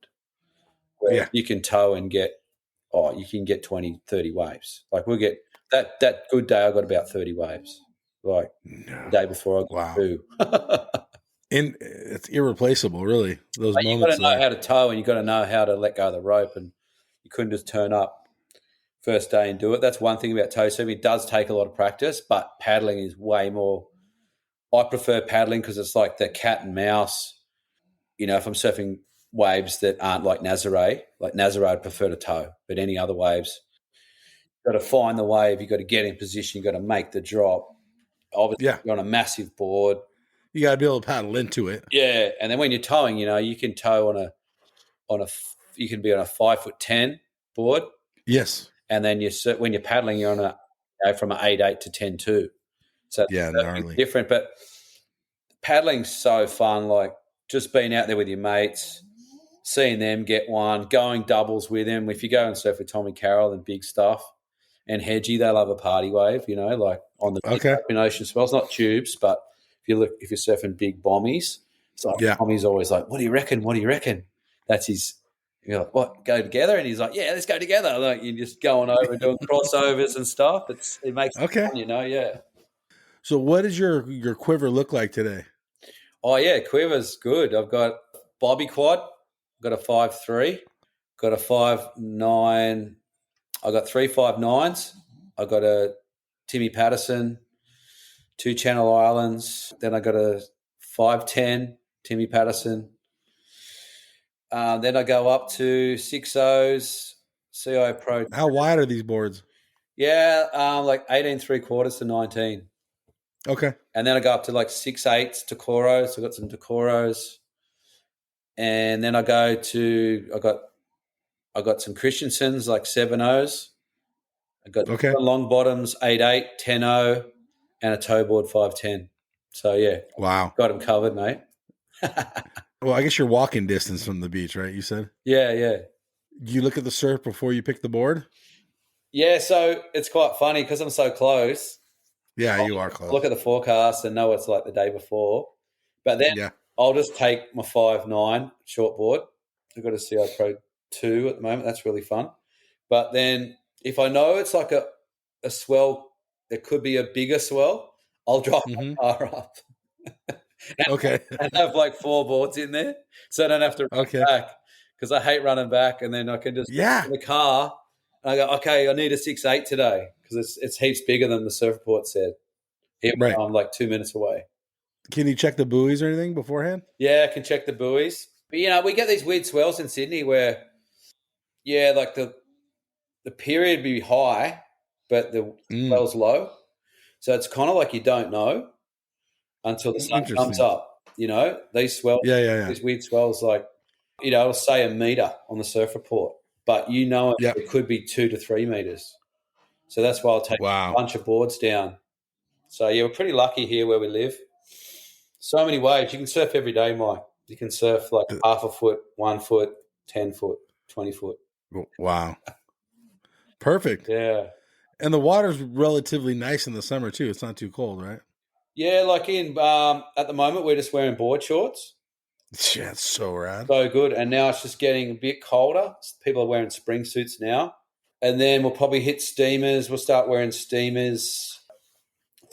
Where you can tow and you can get 20, 30 waves. Like we'll get that good day I got about 30 waves. Like the day before I got 2. And it's irreplaceable, really. Those moments. You got to know how to tow and you got to know how to let go of the rope, and you couldn't just turn up first day and do it. That's one thing about tow surfing. It does take a lot of practice, but paddling is way more. I prefer paddling because it's like the cat and mouse. You know, if I'm surfing waves that aren't like Nazare I'd prefer to tow, but any other waves, you've got to find the wave, you've got to get in position, you've got to make the drop. Obviously, you're on a massive board. You got to be able to paddle into it. Yeah, and then when you're towing, you know, you can tow you can be on a 5'10" board. Yes. And then when you're paddling, you're on from an 8'8" to 10'2". So gnarly. Different, but paddling's so fun. Like just being out there with your mates, seeing them get one, going doubles with them. If you go and surf with Tommy Carroll and big stuff, and Hedgie, they love a party wave. You know, like on the open ocean swells, not tubes, but if you're surfing big bombies, it's like Tommy's always like, "What do you reckon? What do you reckon?" That's his. You're like, "What? Go together?" And he's like, "Yeah, let's go together." Like you're just going over and doing crossovers and stuff. It makes it fun, you know. Yeah. So, what does your quiver look like today? Oh yeah, quiver's good. I've got Bobby Quad, got a 5.3, got a 5.9. I got 3 5.9s. I got a Timmy Patterson, 2 Channel Islands. Then I got a 5.10 Timmy Patterson. Then I go up to 6.0s, CI Pro. How wide are these boards? Yeah, like 18 3/4 to 19. Okay. And then I go up to like 6.8s Decoros. I got some Decoros. And then I got some Christensens, like 7.0s. I got long bottoms, 8.8, 10.0, and a toe board 5.10. So, yeah. Wow. Got them covered, mate. Well, I guess you're walking distance from the beach, right? You said? Yeah, yeah. Do you look at the surf before you pick the board? Yeah, so it's quite funny because I'm so close. Yeah, you are close. Look at the forecast and know it's like the day before. But then I'll just take my 5.9 short board. I've got a CI Pro 2 at the moment. That's really fun. But then if I know it's like a swell, there could be a bigger swell, I'll drive my car up. And have like 4 boards in there so I don't have to run back because I hate running back, and then I can just get in the car and I go, okay, I need a 6.8 today because it's heaps bigger than the surfboard said. I'm like 2 minutes away. Can you check the buoys or anything beforehand? Yeah, I can check the buoys. But, you know, we get these weird swells in Sydney where Yeah, like the period be high, but the swell's low. So it's kind of like you don't know until the sun comes up. You know, these swells, these weird swells, like, you know, it'll say a meter on the surf report, but you know it could be 2 to 3 meters. So that's why I'll take a bunch of boards down. So yeah, we're pretty lucky here where we live. So many waves. You can surf every day, Mike. You can surf like half a foot, 1 foot, 10 foot, 20 foot. Wow. Perfect. Yeah. And the water's relatively nice in the summer too. It's not too cold, right? Yeah, like at the moment we're just wearing board shorts. Yeah, it's so rad. So good. And now it's just getting a bit colder. People are wearing spring suits now. And then we'll probably hit steamers. We'll start wearing steamers,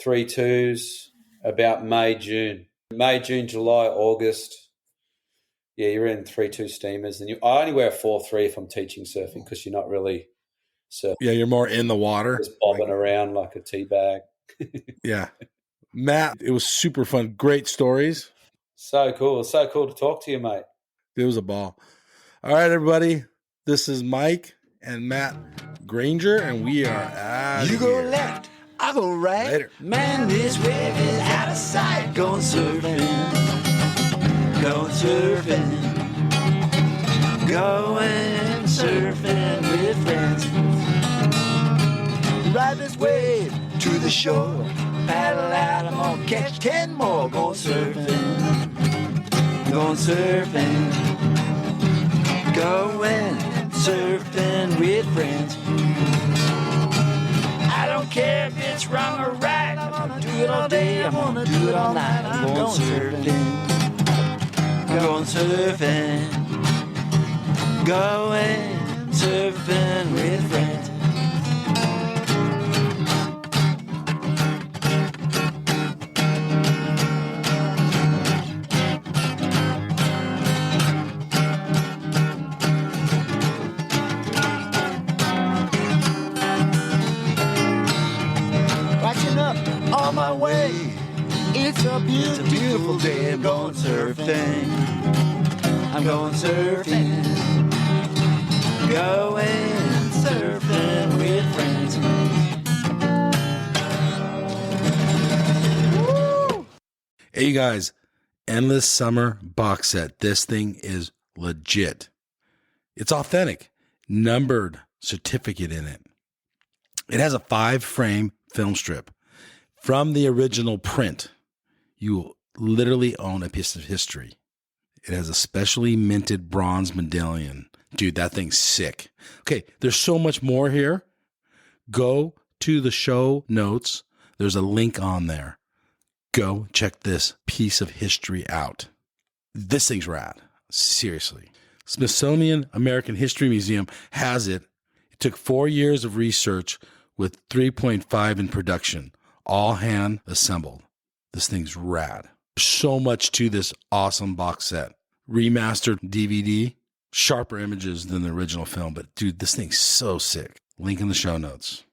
3-2s, about May, June. May, June, July, August. Yeah, you're in 3-2 steamers. And I only wear a 4-3 if I'm teaching surfing because you're not really surfing. Yeah, you're more in the water. Just bobbing around like a tea bag. Yeah. Matt, it was super fun. Great stories. So cool. So cool to talk to you, mate. It was a ball. All right, everybody. This is Mike and Matt Grainger, and we are out. You go left, I go right. Later. Man, this wave is out of sight. Going surfing. Going surfing. Going surfing with friends. Ride this wave to the shore. Paddle out, I'm gonna catch 10 more. Going surfing. Going surfing. Going surfing with friends. I don't care if it's wrong or right. I'm gonna do it all day, I'm gonna do it all night. I'm going surfing. Going surfing. Going surfing with friends. On my way, it's a beautiful day. I'm going surfing. I'm going surfing. Going surfing with friends. Woo! Hey, you guys, Endless Summer box set. This thing is legit. It's authentic, numbered certificate in it. It has a 5-frame film strip. From the original print, you will literally own a piece of history. It has a specially minted bronze medallion. Dude, that thing's sick. Okay, there's so much more here. Go to the show notes. There's a link on there. Go check this piece of history out. This thing's rad. Seriously. Smithsonian American History Museum has it. It took 4 years of research with 3.5 in production. All hand assembled. This thing's rad. So much to this awesome box set. Remastered DVD, sharper images than the original film. But dude, this thing's so sick. Link in the show notes.